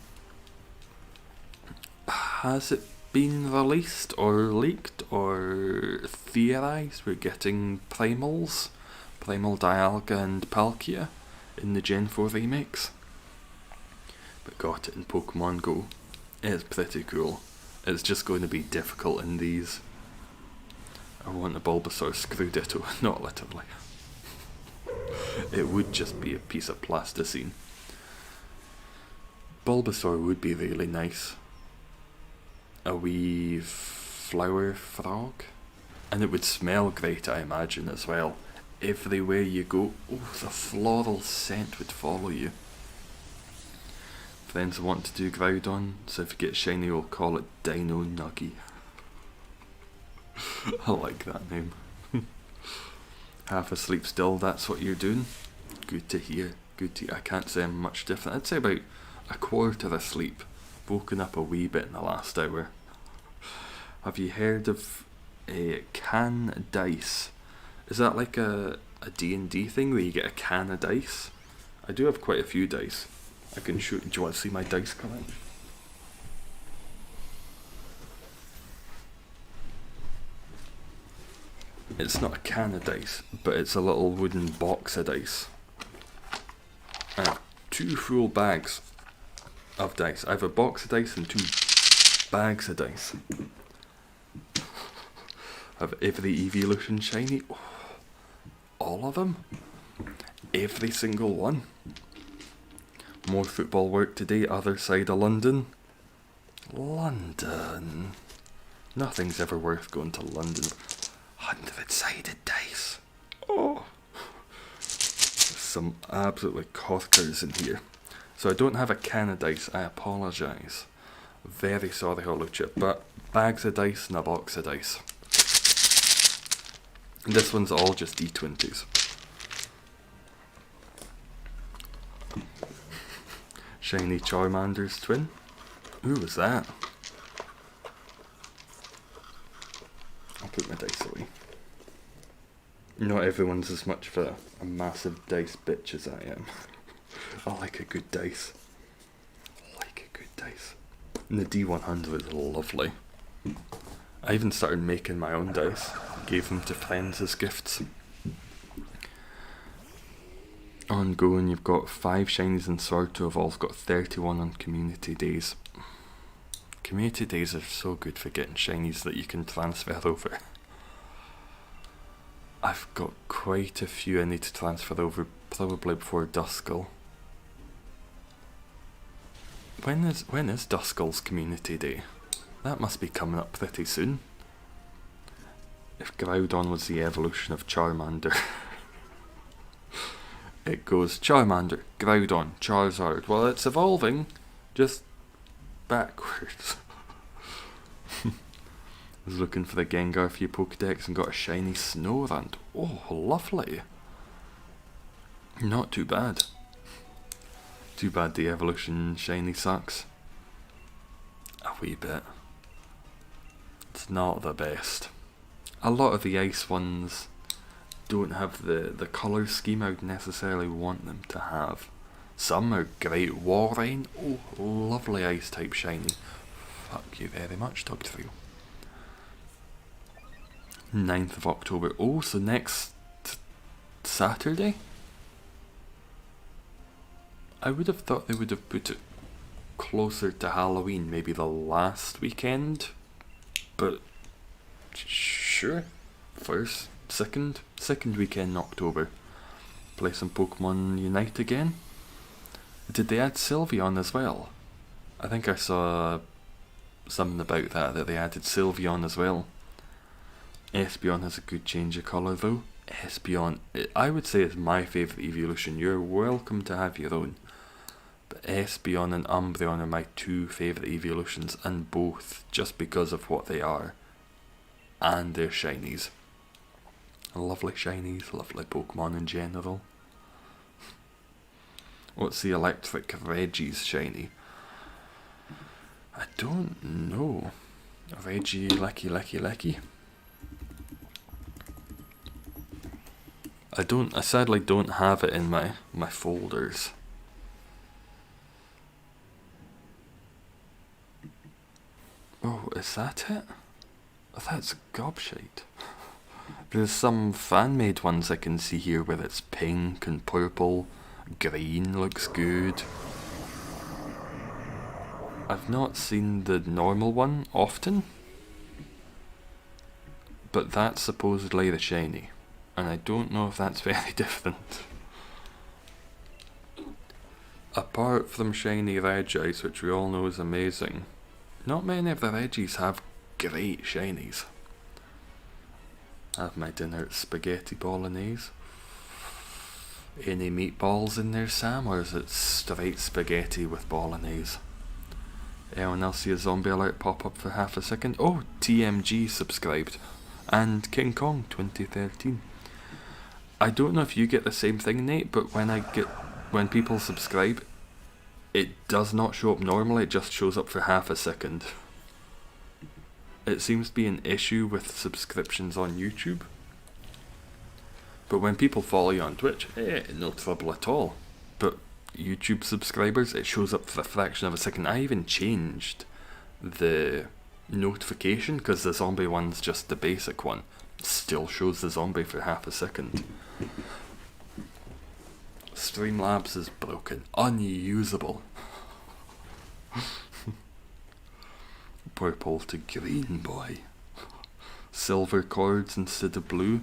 Has it been released or leaked or theorised we're getting primals? Primal Dialga and Palkia in the Gen 4 remix. But got it in Pokemon Go. It's pretty cool. It's just going to be difficult in these. I want a Bulbasaur screw Ditto, not literally. It would just be a piece of plasticine. Bulbasaur would be really nice. A wee flower frog. And it would smell great, I imagine, as well. Everywhere you go, oh, the floral scent would follow you. Friends want to do Groudon, so if you get shiny, we'll call it Dino Nuggy. I like that name. Half asleep still, that's what you're doing? Good to hear. Good to hear. I can't say I'm much different. I'd say about a quarter asleep. Woken up a wee bit in the last hour. Have you heard of a can dice? Is that like a D&D thing where you get a can of dice? I do have quite a few dice. I can show. Do you want to see my dice collection? It's not a can of dice, but it's a little wooden box of dice. I have 2 full bags of dice. I have a box of dice and 2 bags of dice. I have every evolution shiny. Oh, all of them. Every single one. More football work today, other side of London. London. Nothing's ever worth going to London. 100-sided dice. Oh. Some absolutely corkers in here. So I don't have a can of dice, I apologise. Very sorry, Hollow Chip, but bags of dice and a box of dice. This one's all just D20s. Shiny Charmander's twin. Who was that? I'll put my dice away. Not everyone's as much of a massive dice bitch as I am. I like a good dice. And the D100 is lovely. I even started making my own dice. Gave them to friends as gifts. Ongoing, you've got 5 shinies and Sword to Evolve. Got 31 on Community Days. Community Days are so good for getting shinies that you can transfer over. I've got quite a few I need to transfer over, probably before Duskull. When is Duskull's Community Day? That must be coming up pretty soon. If Groudon was the evolution of Charmander. It goes Charmander, Groudon, Charizard. Well, it's evolving, just backwards. I was looking for the Gengar for your Pokedex and got a shiny Snorunt. Oh, lovely. Not too bad. Too bad the evolution shiny sucks. A wee bit. It's not the best. A lot of the ice ones don't have the colour scheme I would necessarily want them to have. Some are great. Warrain, oh, lovely ice type shiny. Fuck you very much, Dugtrio. 9th of October. Oh, so next Saturday? I would have thought they would have put it closer to Halloween, maybe the last weekend, but sure, second weekend in October. Play some Pokemon Unite again. Did they add Sylveon as well? I think I saw something about that they added Sylveon as well. Espeon has a good change of colour though. Espeon, I would say, is my favourite evolution. You're welcome to have your own. But Espeon and Umbreon are my 2 favourite evolutions, and both just because of what they are. And their shinies. Lovely shinies, lovely Pokemon in general. What's the electric Reggie's shiny? I don't know. Reggie Lecky. I sadly don't have it in my folders. Oh, is that it? That's gobshite. There's some fan-made ones I can see here where it's pink and purple. Green looks good. I've not seen the normal one often, but that's supposedly the shiny, and I don't know if that's very different. Apart from shiny Regis, which we all know is amazing, not many of the Regis have great shinies. Have my dinner at spaghetti bolognese. Any meatballs in there, Sam, or is it straight spaghetti with bolognese? Anyone else see a zombie alert pop up for half a second? Oh, TMG subscribed. And King Kong 2013. I don't know if you get the same thing, Nate, but when people subscribe, it does not show up normally, it just shows up for half a second. It seems to be an issue with subscriptions on YouTube. But when people follow you on Twitch, no trouble at all. But YouTube subscribers, it shows up for a fraction of a second. I even changed the notification because the zombie one's just the basic one. Still shows the zombie for half a second. Streamlabs is broken. Unusable. Purple to green, boy. Silver chords instead of blue.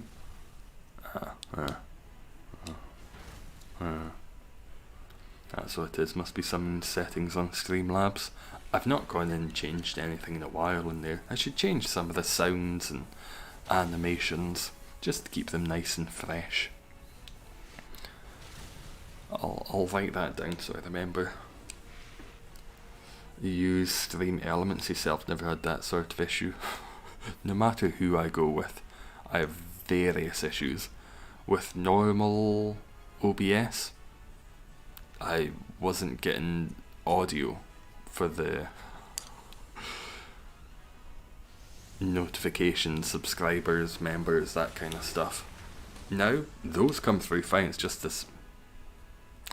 That's what it is. Must be some settings on Streamlabs. I've not gone in and changed anything in a while in there. I should change some of the sounds and animations just to keep them nice and fresh. I'll write that down so I remember. use stream elements yourself. Never had that sort of issue. No matter who I go with, I have various issues. With normal OBS, I wasn't getting audio for the notifications, subscribers, members, that kind of stuff. Now, those come through fine. It's just this.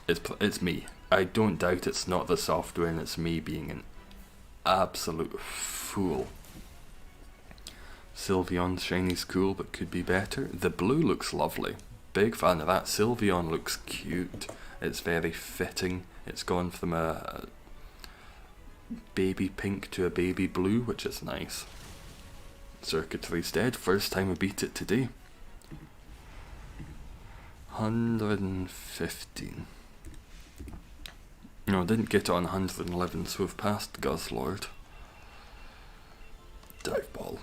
It's me. I don't doubt it's not the software, and it's me being an absolute fool. Sylveon's shiny's cool, but could be better. The blue looks lovely. Big fan of that. Sylveon looks cute. It's very fitting. It's gone from a baby pink to a baby blue, which is nice. Circuitry's dead. First time I beat it today. 115. No, I didn't get it on 111, so we've passed Guzzlord. Dive ball.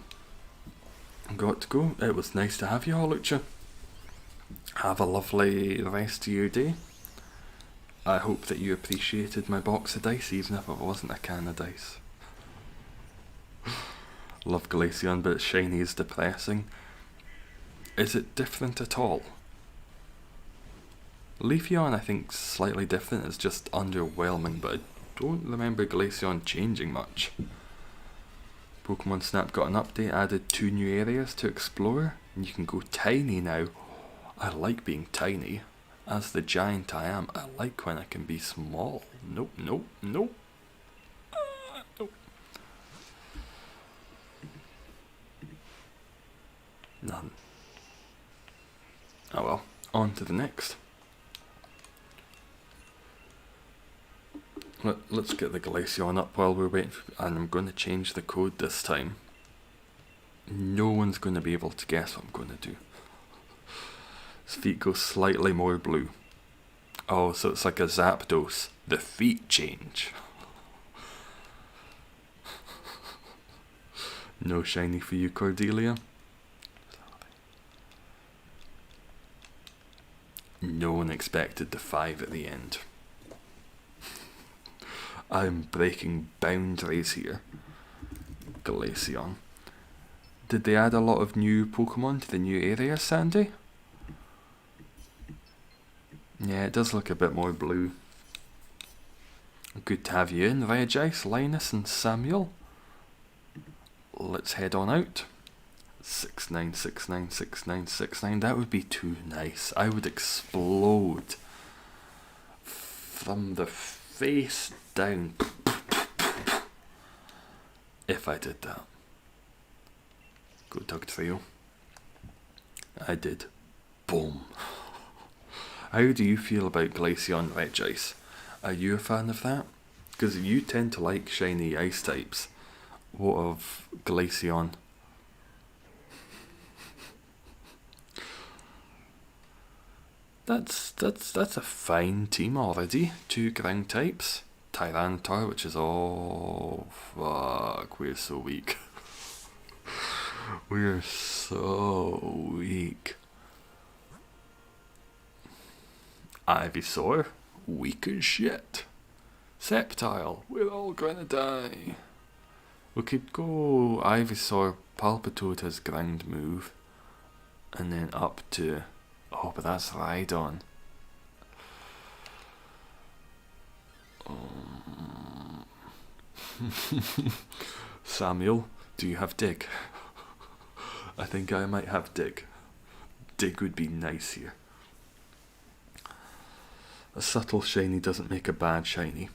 Got to go. It was nice to have you all, Lucha. Have a lovely rest of your day. I hope that you appreciated my box of dice, even if it wasn't a can of dice. Love Glaceon, but shiny is depressing. Is it different at all? Leafeon, I think, slightly different. It's just underwhelming, but I don't remember Glaceon changing much. Pokemon Snap got an update, added 2 new areas to explore, and you can go tiny now. I like being tiny. As the giant I am, I like when I can be small. Nope, nope, nope. Nope. None. Oh well, on to the next. Let's get the Glaceon up while we're waiting, and I'm going to change the code this time. No one's going to be able to guess what I'm going to do. His feet go slightly more blue. Oh, so it's like a Zapdos. The feet change. No shiny for you, Cordelia. No one expected the 5 at the end. I'm breaking boundaries here. Glaceon. Did they add a lot of new Pokemon to the new area, Sandy? Yeah, it does look a bit more blue. Good to have you in, Regice, Linus and Samuel. Let's head on out. 69696969. That would be too nice. I would explode from the face down if I did that. Go Tug Trio. I did. Boom. How do you feel about Glaceon Regice? Are you a fan of that? Because you tend to like shiny ice types. What of Glaceon? That's a fine team already. 2 ground types. Tyranitar, which is fuck, we're so weak. We're so weak. Ivysaur, weak as shit. Sceptile, we're all gonna die. We could go Ivysaur, Palpitoad has ground move, and then up to, oh, but that's Rhydon. Samuel, do you have Dig? I think I might have Dig. Dig would be nice here. A subtle shiny doesn't make a bad shiny.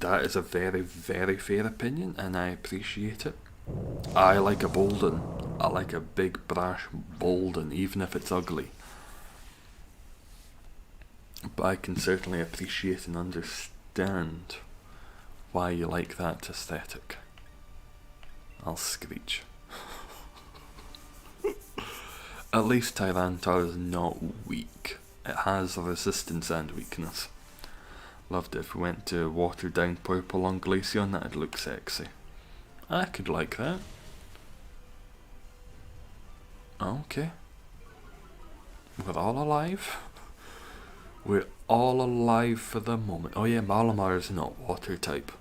That is a very, very fair opinion, and I appreciate it. I like a Bolden. I like a big, brash Bolden, even if it's ugly. But I can certainly appreciate and understand why you like that aesthetic. I'll screech. At least Tyranitar is not weak. It has resistance and weakness. Loved it if we went to watered down purple on Glaceon, that'd look sexy. I could like that. Okay. We're all alive. We're all alive for the moment. Oh yeah, Malamar is not water type.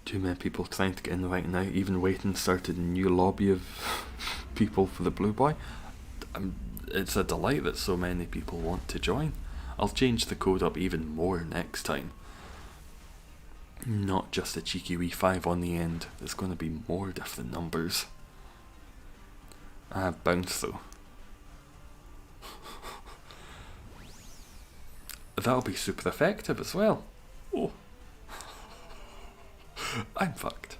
Too many people trying to get in right now. Even waiting started a new lobby of people for the Blue Boy. It's a delight that so many people want to join. I'll change the code up even more next time. Not just a cheeky wee 5 on the end. There's going to be more different numbers. I have bounce though. That'll be super effective as well. Oh. I'm fucked.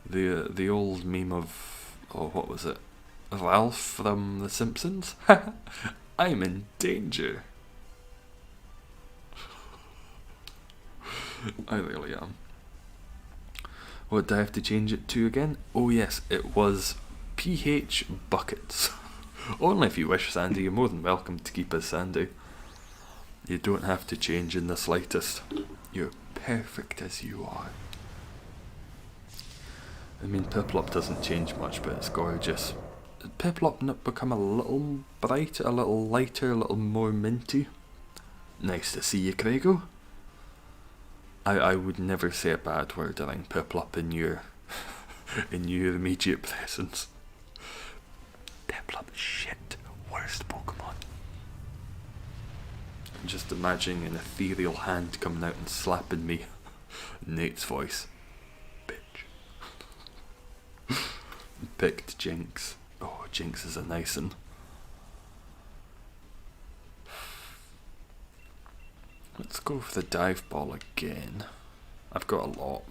The old meme of, oh, what was it? Ralph from The Simpsons? I'm in danger. I really am. What do I have to change it to again? Oh yes, it was PH Buckets. Only if you wish, Sandy. You're more than welcome to keep as Sandy. You don't have to change in the slightest. You're perfect as you are. I mean, Piplup doesn't change much, but it's gorgeous. Did Piplup not become a little brighter, a little lighter, a little more minty? Nice to see you, Craigo. I would never say a bad word around Piplup in your in your immediate presence. Piplup is shit. Worst Pokemon. I'm just imagining an ethereal hand coming out and slapping me. Nate's voice. Bitch. Picked Jinx. Oh, Jinx is a nice one. Let's go for the dive ball again. I've got a lot,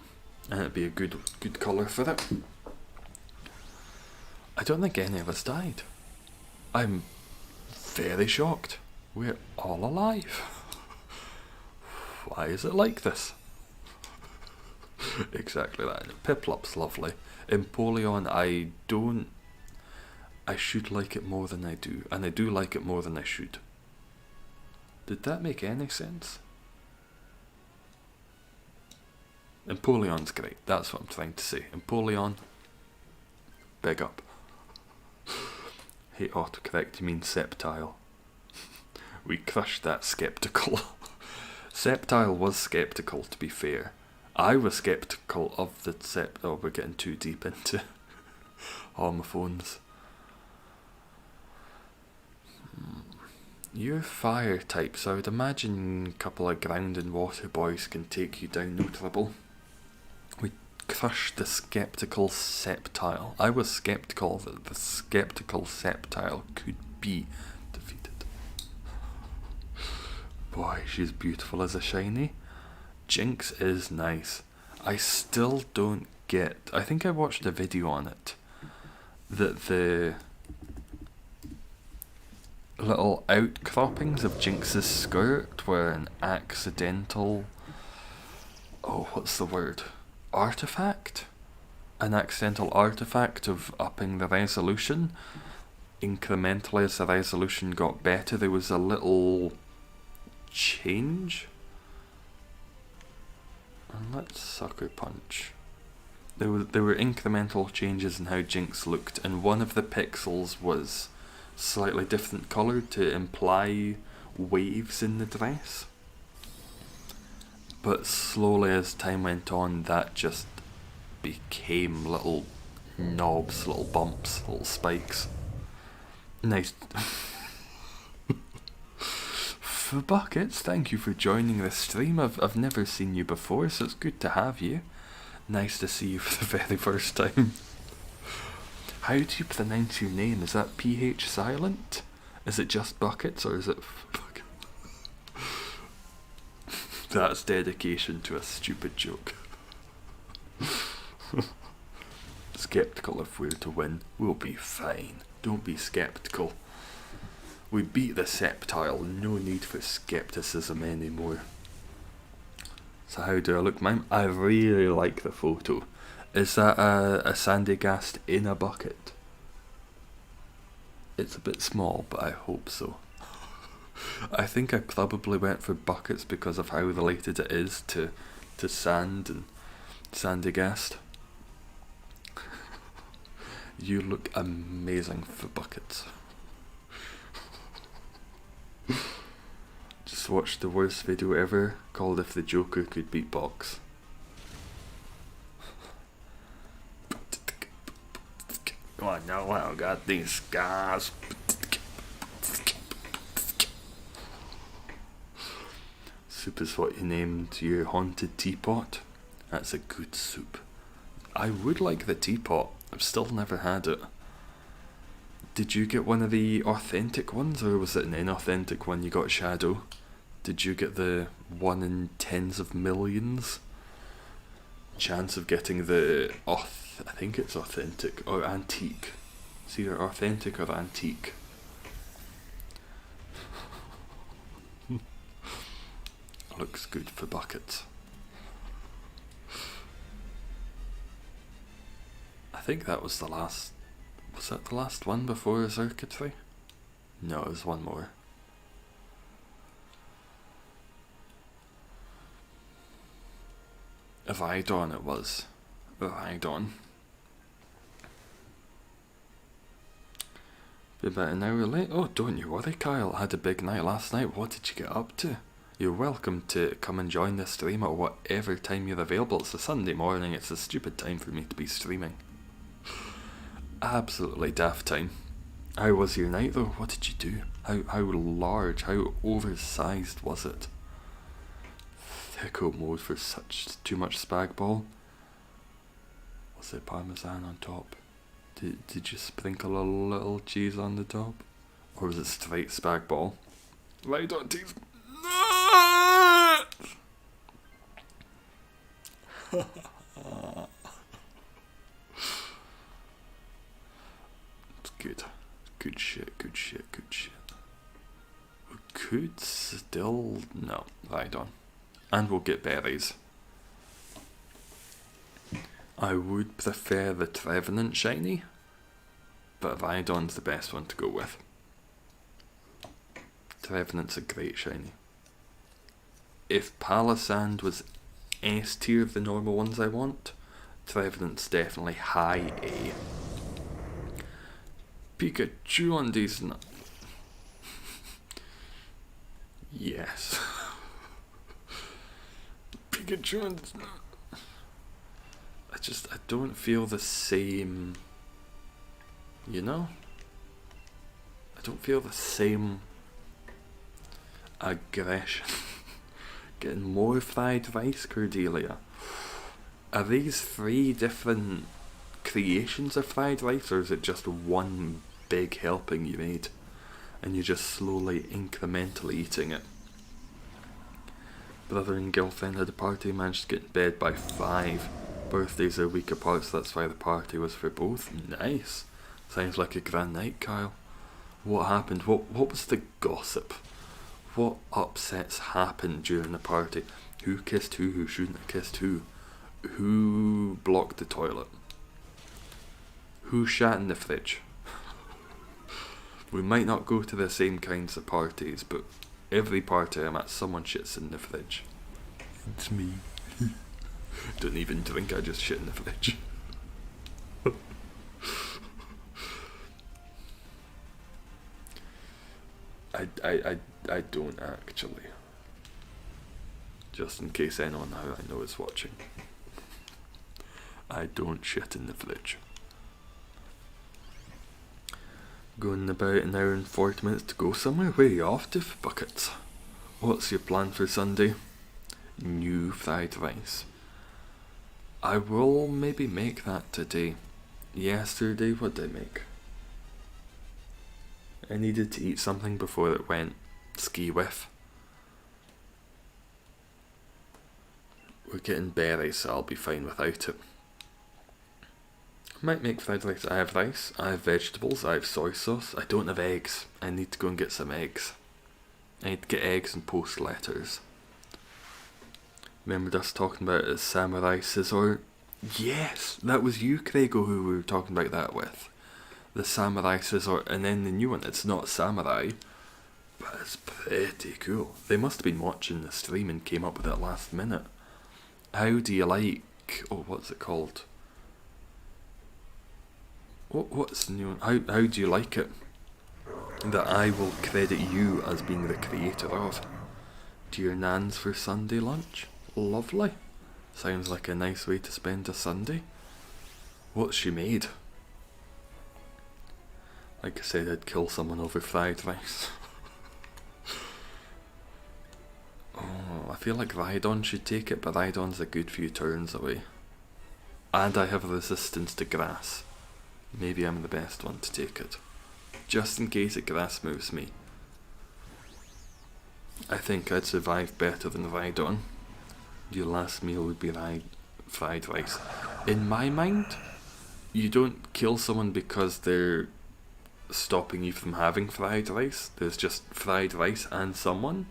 and it'd be a good colour for it. I don't think any of us died. I'm very shocked. We're all alive. Why is it like this? Exactly that. Piplup's lovely. Empoleon, I should like it more than I do, and I do like it more than I should. Did that make any sense? Empoleon's great, that's what I'm trying to say. Empoleon, big up. Hey, autocorrect, you mean Sceptile. We crushed that Skeptical. Sceptile was skeptical, to be fair. I was skeptical of the Oh, we're getting too deep into homophones. You're fire type, so I would imagine a couple of ground and water boys can take you down no trouble. We crushed the skeptical Sceptile. I was skeptical that the skeptical Sceptile could be defeated. Boy, she's beautiful as a shiny. Jinx is nice. I still don't get... I think I watched a video on it. That the little outcroppings of Jinx's skirt were an accidental... Oh, what's the word? Artifact? An accidental artifact of upping the resolution. Incrementally as the resolution got better, there was a little change. And let's Sucker Punch. There were incremental changes in how Jinx looked, and one of the pixels was slightly different colour to imply waves in the dress. But slowly as time went on, that just became little knobs, little bumps, little spikes. Nice. For Buckets, thank you for joining this stream. I've never seen you before, so it's good to have you. Nice to see you for the very first time. How do you pronounce your name? Is that PH silent? Is it just Buckets, or is it... That's dedication to a stupid joke. Skeptical if we're to win. We'll be fine. Don't be skeptical. We beat the Sceptile. No need for skepticism anymore. So how do I look, ma'am? I really like the photo. Is that a Sandygast in a bucket? It's a bit small, but I hope so. I think I probably went for Buckets because of how related it is to sand and Sandygast. You look amazing for Buckets. Just watched the worst video ever, called If the Joker Could Beatbox. Oh no, I got these scars. Soup is what you named your haunted teapot. That's a good soup. I would like the teapot. I've still never had it. Did you get one of the authentic ones, or was it an inauthentic one you got, Shadow? Did you get the 1 in tens of millions chance of getting the I think it's authentic or antique. It's either authentic or antique. Looks good for buckets. I think that was the last. Was that the last one before circuitry? No, there's one more. Vidon it was. Vidon. Be about an hour late. Oh, don't you worry, Kyle. I had a big night last night. What did you get up to? You're welcome to come and join the stream at whatever time you're available. It's a Sunday morning. It's a stupid time for me to be streaming. Absolutely daft time. How was your night though? What did you do? How large, how oversized was it? Thicko mode for too much spag ball. Was it parmesan on top? Did you sprinkle a little cheese on the top? Or was it straight spag ball? Light on teeth. It's good. Good shit, good shit, good shit. We could still... No, right on. And we'll get berries. I would prefer the Trevenant shiny, but Rhydon's the best one to go with. Trevenant's a great shiny. If Palisand was S tier of the normal ones I want, Trevenant's definitely high A. Pikachu on these yes. Pikachu on these I don't feel the same, you know? I don't feel the same aggression. Getting more fried rice, Cordelia. Are these 3 different creations of fried rice, or is it just one big helping you made and you're just slowly, incrementally eating it? Brother and girlfriend had a party, managed to get in bed by 5. Birthdays are a week apart, so that's why the party was for both. Nice. Sounds like a grand night, Kyle. What happened? What was the gossip? What upsets happened during the party? Who kissed who shouldn't have kissed who? Who blocked the toilet? Who shat in the fridge? We might not go to the same kinds of parties, but every party I'm at, someone shits in the fridge. It's me. Don't even drink, I just shit in the fridge. I don't actually. Just in case anyone who I know is watching. I don't shit in the fridge. Going about an hour and 40 minutes to go somewhere? Where are you off to, buckets? What's your plan for Sunday? New fried rice. I will maybe make that today. Yesterday, what did I make? I needed to eat something before it went ski whiff. We're getting berries, so I'll be fine without it. Might make fried rice. I have rice, I have vegetables, I have soy sauce. I don't have eggs. I need to go and get some eggs. I need to get eggs and post letters. Remembered us talking about a samurai scissor? Yes, that was you, Craigo, who we were talking about that with. The samurai scissor, and then the new one. It's not samurai, but it's pretty cool. They must have been watching the stream and came up with it last minute. How do you like... Oh, what's it called? What's the new one? How do you like it? That I will credit you as being the creator of. To your nans for Sunday lunch? Lovely. Sounds like a nice way to spend a Sunday. What's she made? Like I said, I'd kill someone over fried rice. Oh, I feel like Rhydon should take it, but Rhydon's a good few turns away. And I have resistance to grass. Maybe I'm the best one to take it. Just in case it grass moves me. I think I'd survive better than Rhydon. Your last meal would be fried rice. In my mind, you don't kill someone because they're stopping you from having fried rice. There's just fried rice and someone,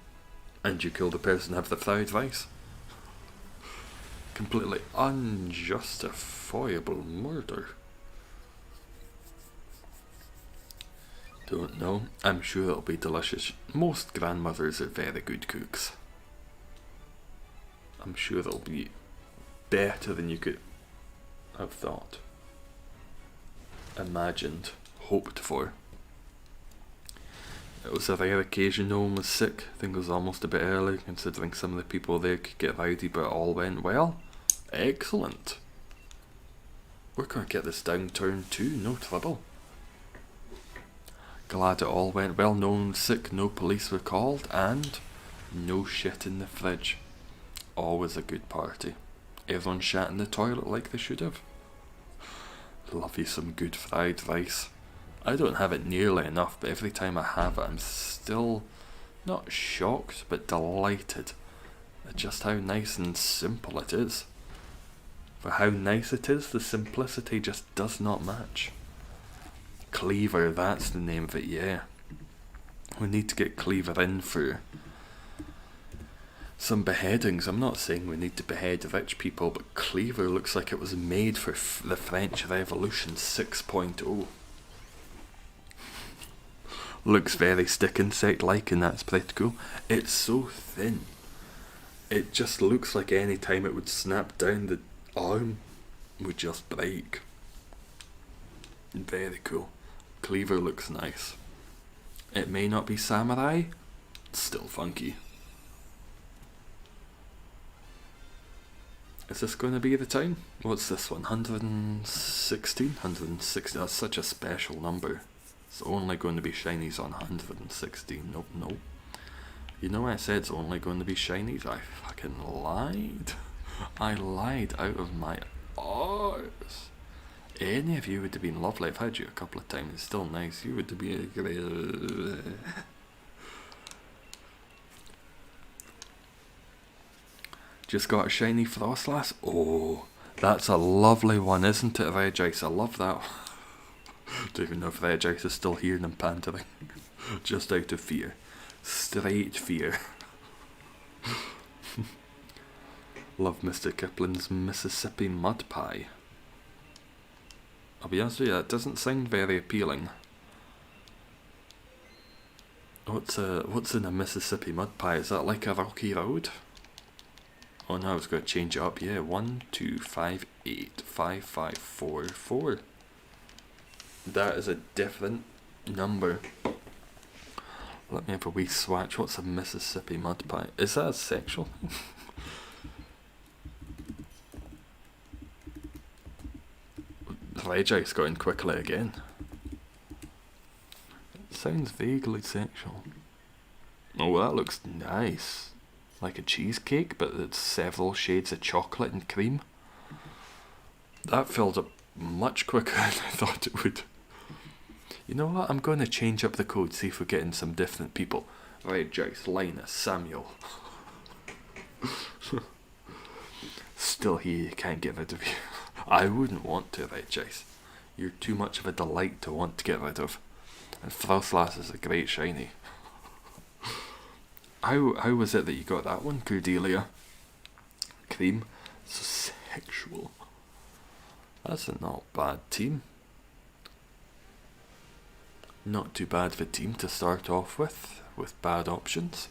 and you kill the person who have the fried rice. Completely unjustifiable murder. Don't know. I'm sure it'll be delicious. Most grandmothers are very good cooks. I'm sure it'll be better than you could have thought, imagined, hoped for. It was a rare occasion no one was sick. I think it was almost a bit early, considering some of the people there could get rowdy, but it all went well. Excellent. We're going to get this down turn 2, no trouble. Glad it all went well. No one was sick, no police were called, and no shit in the fridge. Always a good party. Everyone shat in the toilet like they should have. Love you some good fried rice. I don't have it nearly enough, but every time I have it I'm still not shocked but delighted at just how nice and simple it is. For how nice it is, the simplicity just does not match. Cleaver, that's the name of it, yeah. We need to get Cleaver in for some beheadings. I'm not saying we need to behead rich people, but Cleaver looks like it was made for the French Revolution 6.0. Looks very stick insect like, and that's pretty cool. It's so thin. It just looks like any time it would snap down, the arm would just break. Very cool. Cleaver looks nice. It may not be samurai, it's still funky. Is this going to be the time? What's this one? 116? 160. That's such a special number. It's only going to be shinies on 116. Nope, nope. You know I said it's only going to be shinies? I fucking lied. I lied out of my arse. Any of you would have been lovely. I've had you a couple of times. It's still nice. You would have been a great... Just got a shiny Frostlass. Oh, that's a lovely one, isn't it, Regice? I love that. Don't even know if Regice is still here and I'm pandering. Just out of fear. Straight fear. Love Mr. Kipling's Mississippi Mud Pie. I'll be honest with you, that doesn't sound very appealing. What's in a Mississippi Mud Pie? Is that like a rocky road? Oh no, I was going to change it up. Yeah, 1, 2, 5, 8, 5, 5, 4, 4. That is a different number. Let me have a wee swatch. What's a Mississippi Mud Pie? Is that a sexual thing? Regice got in quickly again. It sounds vaguely sexual. Oh, that looks nice. Like a cheesecake, but it's several shades of chocolate and cream. That filled up much quicker than I thought it would. You know what? I'm going to change up the code, see if we're getting some different people. Regice, Linus, Samuel. Still here, you can't get rid of you. I wouldn't want to, Regice. You're too much of a delight to want to get rid of. And Frostlass is a great shiny. How was it that you got that one, Cordelia? Cream? So sexual. That's a not bad team. Not too bad of a team to start off with bad options.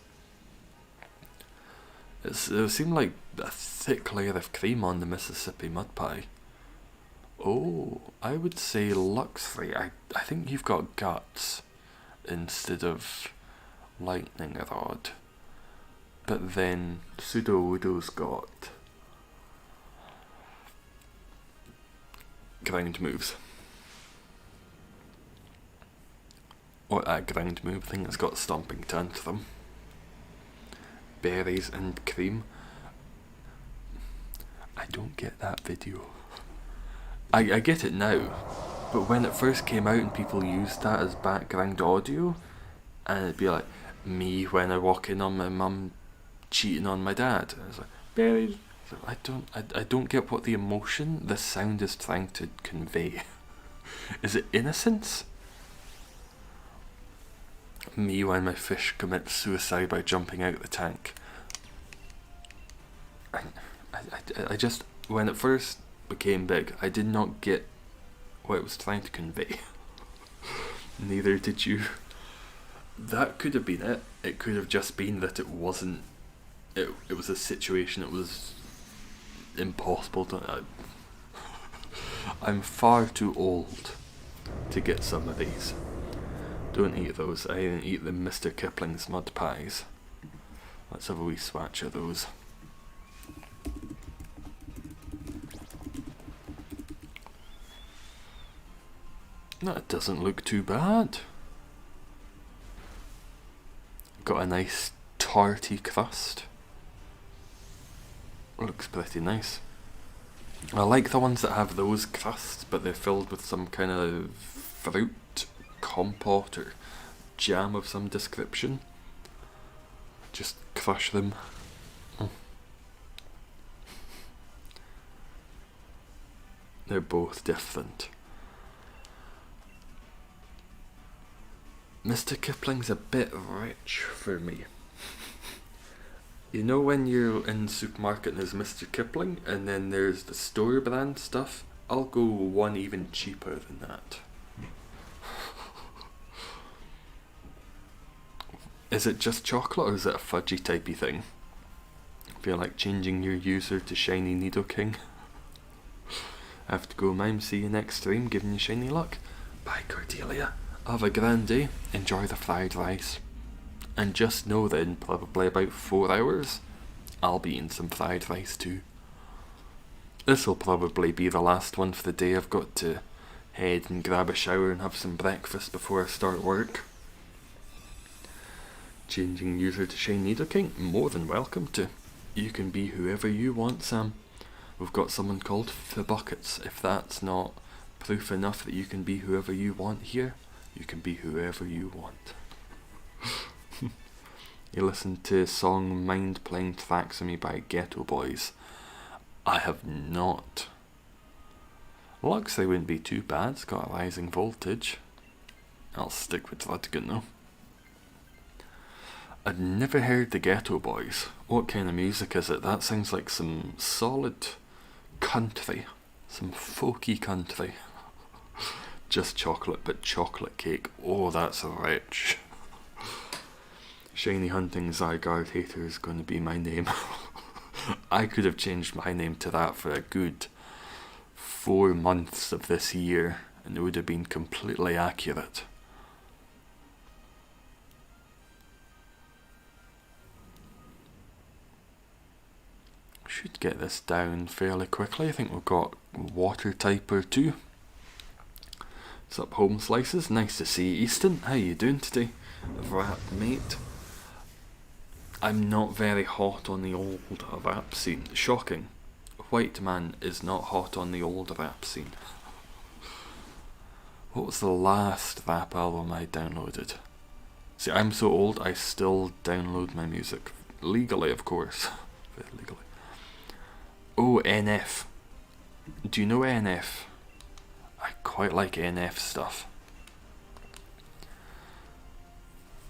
It seemed like a thick layer of cream on the Mississippi Mud Pie. Oh, I would say Lux 3. I think you've got guts instead of lightning rod. But then Pseudo-Wudo's got ground moves. Or that ground move thing that's got stomping tantrum. Berries and cream. I don't get that video. I get it now, but when it first came out and people used that as background audio, and it'd be like me when I walk in on my mum cheating on my dad. I was like, berries. I don't get what the emotion the sound is trying to convey. Is it innocence? Me when my fish commits suicide by jumping out the tank. I just, when it first became big, I did not get what it was trying to convey. Neither did you. That could have been it. It could have just been that it wasn't. It was a situation. It was impossible to. I'm far too old to get some of these. Don't eat those. I didn't eat the Mr. Kipling's mud pies. Let's have a wee swatch of those. That doesn't look too bad. Got a nice tarty crust. Looks pretty nice. I like the ones that have those crusts, but they're filled with some kind of fruit, compote, or jam of some description. Just crush them. They're both different. Mr. Kipling's a bit rich for me. You know when you're in the supermarket and there's Mr. Kipling and then there's the store brand stuff? I'll go one even cheaper than that. Is it just chocolate or is it a fudgy typey thing? Feel like changing your user to Shiny Needle King? I have to go, mime. See you next stream. Giving you shiny luck. Bye, Cordelia. Have a grand day. Enjoy the fried rice. And just know that in probably about 4 hours, I'll be eating some fried rice too. This will probably be the last one for the day. I've got to head and grab a shower and have some breakfast before I start work. Changing user to Shane Needle King? More than welcome to. You can be whoever you want, Sam. We've got someone called Fibuckets. If that's not proof enough that you can be whoever you want here, you can be whoever you want. You listened to a song Mind Playing Traxomy by Ghetto Boys. I have not. Luxley wouldn't be too bad, it's got a rising voltage. I'll stick with Rudkin though. I'd never heard the Ghetto Boys. What kind of music is it? That sounds like some solid country. Some folky country. Just chocolate, but chocolate cake. Oh, that's rich. Shiny Hunting Zygarde Hater is going to be my name. I could have changed my name to that for a good 4 months of this year, and it would have been completely accurate. Should get this down fairly quickly. I think we've got water type or two. What's up, Home Slices? Nice to see you, Easton. How you doing today? Rap mate. I'm not very hot on the old rap scene. Shocking. White man is not hot on the old rap scene. What was the last rap album I downloaded? See, I'm so old I still download my music. Legally, of course. Very legally. Oh, NF. Do you know NF? I quite like NF stuff.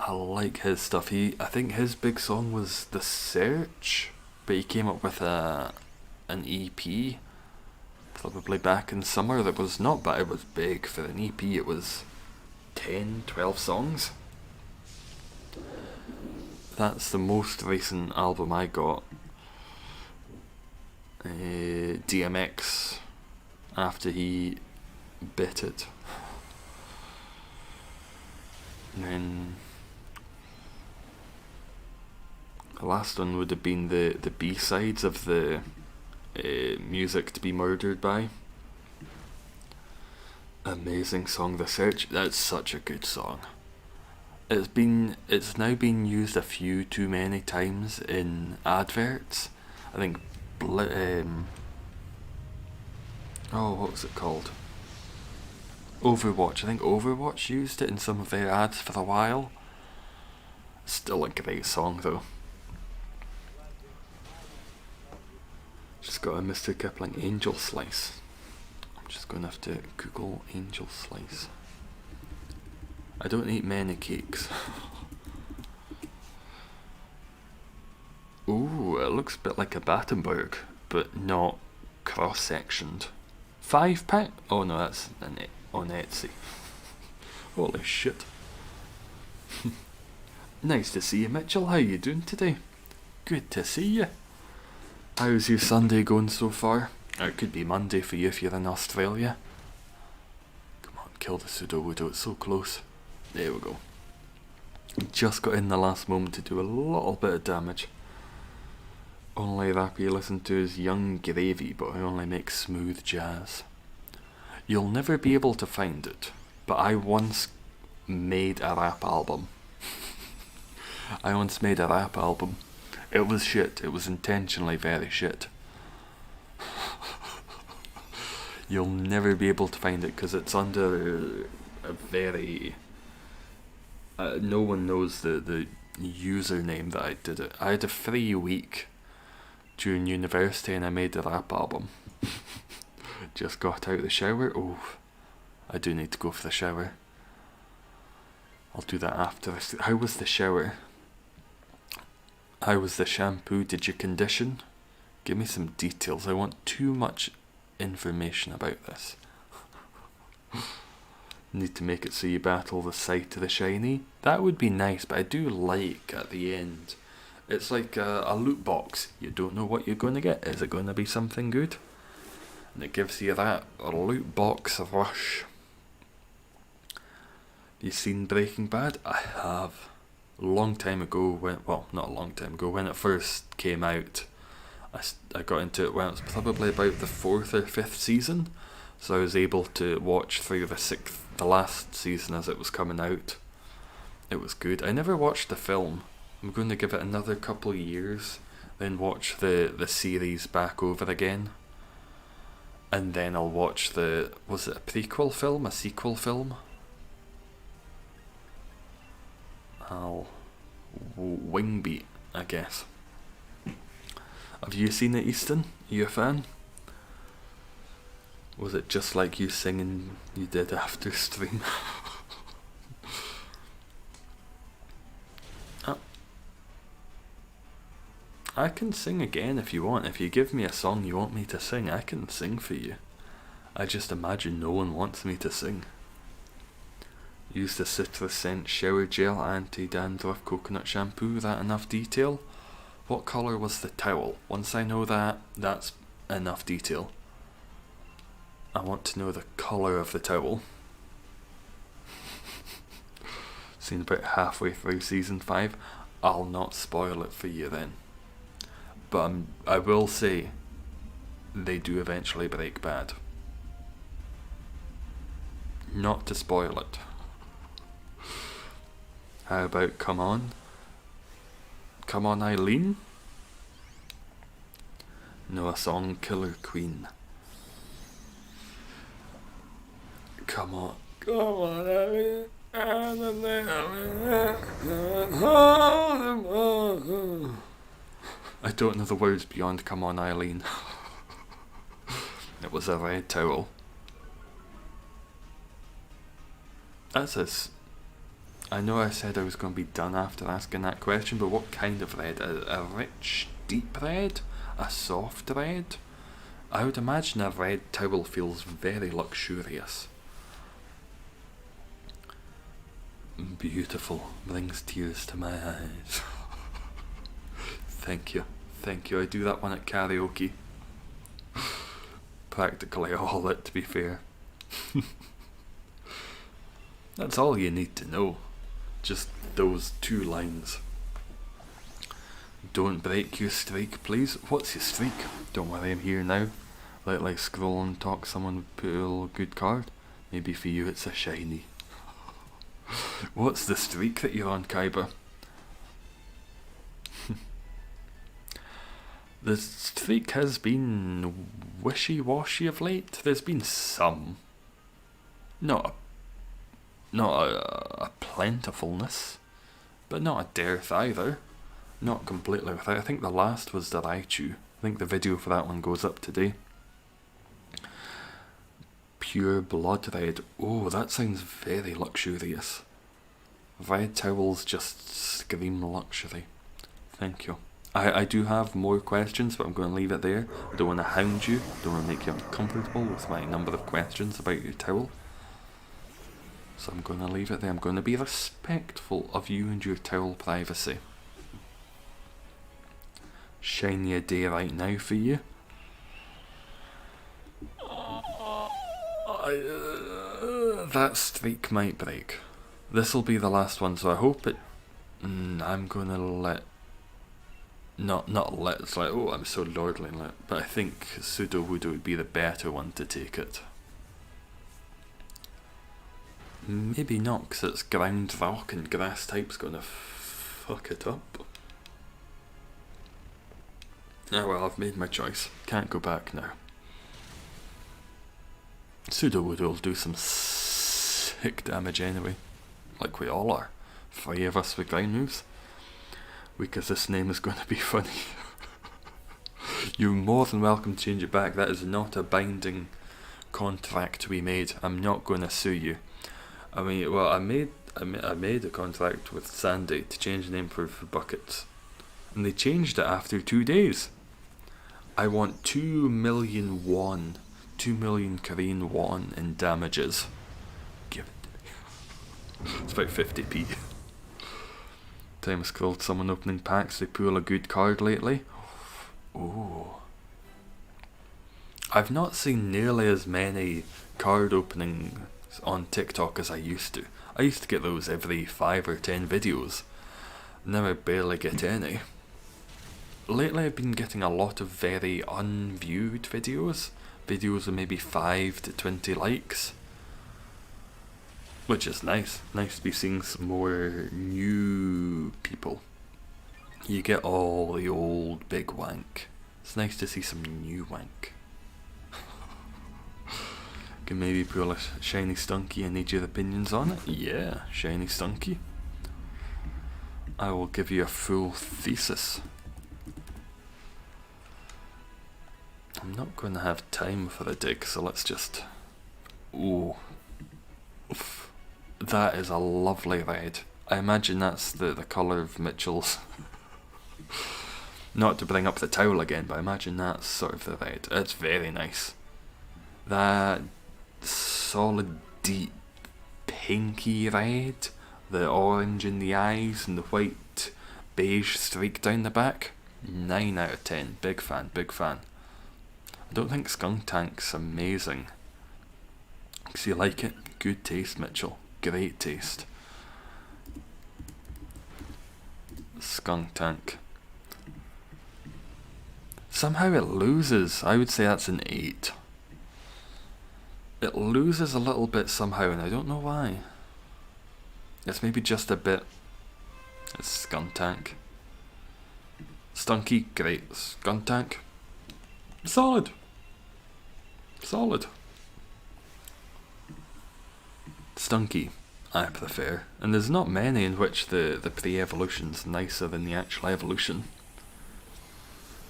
I like his stuff. I think his big song was The Search, but he came up with an EP probably back in summer that was not bad. It was big for an EP. It was 10, 12 songs. That's the most recent album I got. DMX, after he bit it. And then the last one would have been the B-sides of the Music to Be Murdered By. Amazing song, The Search. That's such a good song. It's now been used a few too many times in adverts. I think what was it called? Overwatch. I think Overwatch used it in some of their ads for a while. Still a great song though. Just got a Mr. Kipling Angel Slice. I'm just going to have to Google Angel Slice. I don't eat many cakes. Ooh, it looks a bit like a Battenberg, but not cross-sectioned. £5? Oh no, that's on Etsy. Holy shit. Nice to see you, Mitchell. How you doing today? Good to see you. How's your Sunday going so far? Or it could be Monday for you if you're in Australia. Come on, kill the Sudowoodo, it's so close. There we go. Just got in the last moment to do a little bit of damage. Only rap you listen to is Young Gravy, but I only make smooth jazz. You'll never be able to find it, but I once made a rap album. It was shit. It was intentionally very shit. You'll never be able to find it because it's under a very... no one knows the username that I did it. I had a free week during university and I made a rap album. Just got out of the shower. Oh, I do need to go for the shower. I'll do that after this. How was the shower? How was the shampoo? Did you condition? Give me some details. I want too much information about this. Need to make it so you battle the sight of the shiny. That would be nice, but I do like at the end. It's like a loot box. You don't know what you're going to get. Is it going to be something good? And it gives you that loot box rush. You seen Breaking Bad? I have. A long time ago, not a long time ago, when it first came out, I got into it when it was probably about the 4th or 5th season, so I was able to watch through the last season as it was coming out. It was good. I never watched the film. I'm going to give it another couple of years, then watch the series back over again, and then I'll watch was it a prequel film, a sequel film? Wingbeat, I guess. Have you seen it, Easton? Are you a fan? Was it just like you singing you did after stream? I can sing again if you want. If you give me a song you want me to sing, I can sing for you. I just imagine no one wants me to sing. Use the citrus scent shower gel, anti-dandruff coconut shampoo. That enough detail? What colour was the towel? Once I know that, that's enough detail. I want to know the colour of the towel. Seen about halfway through season 5. I'll not spoil it for you then. But I will say, they do eventually break bad. Not to spoil it. How about Come On? Come On Eileen? No, a song, Killer Queen. Come on. Come on Eileen. I don't know the words beyond Come On Eileen. It was a red towel. I know I said I was going to be done after asking that question, but what kind of red? A rich, deep red? A soft red? I would imagine a red towel feels very luxurious. Beautiful. Brings tears to my eyes. Thank you. I do that one at karaoke. Practically all it, to be fair. That's all you need to know. Just those 2 lines. Don't break your streak, please. What's your streak? Don't worry, I'm here now. Like scroll and talk, someone put a little good card. Maybe for you it's a shiny. What's the streak that you're on, Kaiba? The streak has been wishy-washy of late. There's been some. Not a plentifulness, but not a dearth either. Not completely without. I think the last was the Raichu. I think the video for that one goes up today. Pure blood red. Oh, that sounds very luxurious. Red towels just scream luxury. Thank you. I do have more questions, but I'm going to leave it there. I don't want to hound you. I don't want to make you uncomfortable with my number of questions about your towel. So I'm going to leave it there. I'm going to be respectful of you and your towel privacy. Shiny a day right now for you. That streak might break. This will be the last one, so I hope it... I'm going to let... Not let, it's like, oh, I'm so lordly, but I think Sudowoodo would be the better one to take it. Maybe not, because it's ground rock and grass type's gonna fuck it up. Oh well, I've made my choice. Can't go back now. Sudowoodo will do some sick damage anyway. Like we all are. 3 of us with ground moves. Because this name is going to be funny. You're more than welcome to change it back. That is not a binding contract we made. I'm not going to sue you. I mean, well, I made a contract with Sandy to change the name for Buckets, and they changed it after 2 days. I want 2 million won, 2 million Korean won in damages. Give it to me. It's about 50p. Time has called someone opening packs. They pull a good card lately. Ooh. I've not seen nearly as many card openings on TikTok as I used to. I used to get those every 5 or 10 videos. Now I barely get any. Lately I've been getting a lot of very unviewed videos. Videos with maybe 5 to 20 likes. Which is nice. Nice to be seeing some more new people. You get all the old big wank. It's nice to see some new wank. Can maybe pull a shiny Stunky. I need your opinions on it. Yeah, shiny Stunky. I will give you a full thesis. I'm not going to have time for a dig, so let's just... Ooh. Oof. That is a lovely red. I imagine that's the colour of Mitchell's. Not to bring up the towel again, but I imagine that's sort of the red. It's very nice. That solid, deep, pinky red. The orange in the eyes and the white beige streak down the back. 9 out of 10. Big fan, big fan. I don't think Skunk Tank's amazing. Because you like it. Good taste, Mitchell. Great taste. Skunk Tank. Somehow it loses. I would say that's an 8. It loses a little bit somehow, and I don't know why. It's maybe just a bit. It's Skunk Tank. Stunky, great. Skunk Tank. Solid. Solid. Stunky, I prefer, and there's not many in which the pre-evolution's nicer than the actual evolution.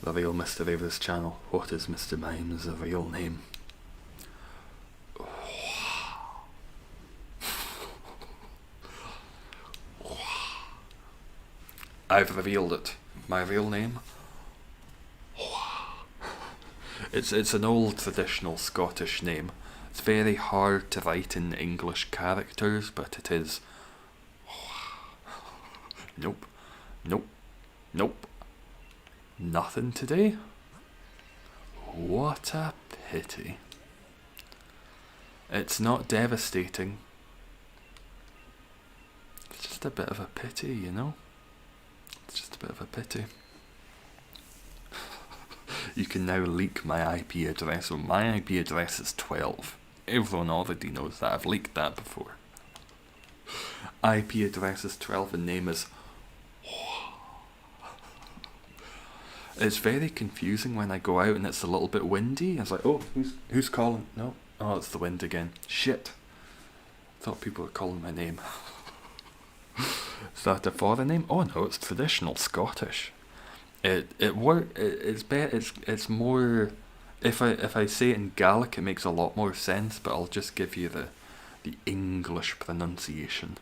The real mystery of this channel. What is Mr. Mime's real name? I've revealed it. My real name? It's an old traditional Scottish name. It's very hard to write in English characters, but it is. Nope. Nope. Nope. Nothing today? What a pity. It's not devastating. It's just a bit of a pity, you know? It's just a bit of a pity. You can now leak my IP address. So my IP address is 12. Everyone already knows that. I've leaked that before. IP address is 12 and name is... It's very confusing when I go out and it's a little bit windy. I was like, oh, who's calling? No. Oh, it's the wind again. Shit. Thought people were calling my name. Is that a foreign name? Oh no, it's traditional Scottish. It's more... If I say it in Gaelic, it makes a lot more sense, but I'll just give you the English pronunciation.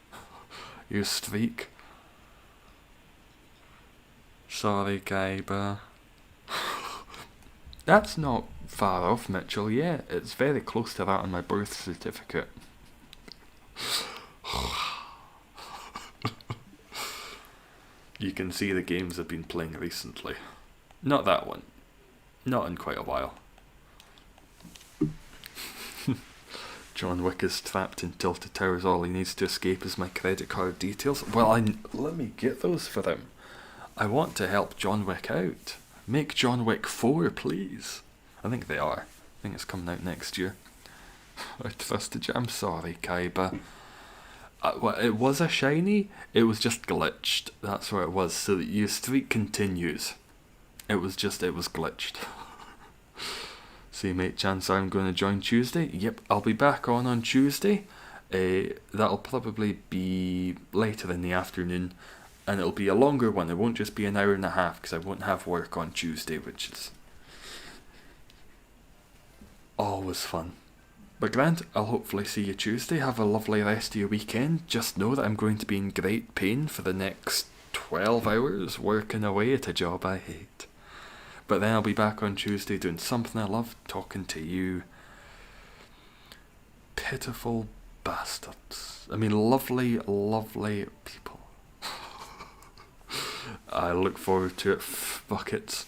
You streak. Sorry, Kaiba. That's not far off, Mitchell. Yeah, it's very close to that on my birth certificate. You can see the games I've been playing recently. Not that one. Not in quite a while. John Wick is trapped in Tilted Towers. All he needs to escape is my credit card details. Well, let me get those for him. I want to help John Wick out. Make John Wick 4, please. I think they are. I think it's coming out next year. I trusted you. I'm sorry, Kaiba. Well, it was a shiny. It was just glitched. That's what it was. So that your streak continues. It was glitched. See, mate, chance I'm going to join Tuesday. Yep, I'll be back on Tuesday. That'll probably be later in the afternoon, and it'll be a longer one. It won't just be an hour and a half because I won't have work on Tuesday, which is always fun. But Grant, I'll hopefully see you Tuesday. Have a lovely rest of your weekend. Just know that I'm going to be in great pain for the next 12 hours working away at a job I hate. But then I'll be back on Tuesday doing something I love, talking to you pitiful bastards. I mean, lovely, lovely people. I look forward to it, buckets.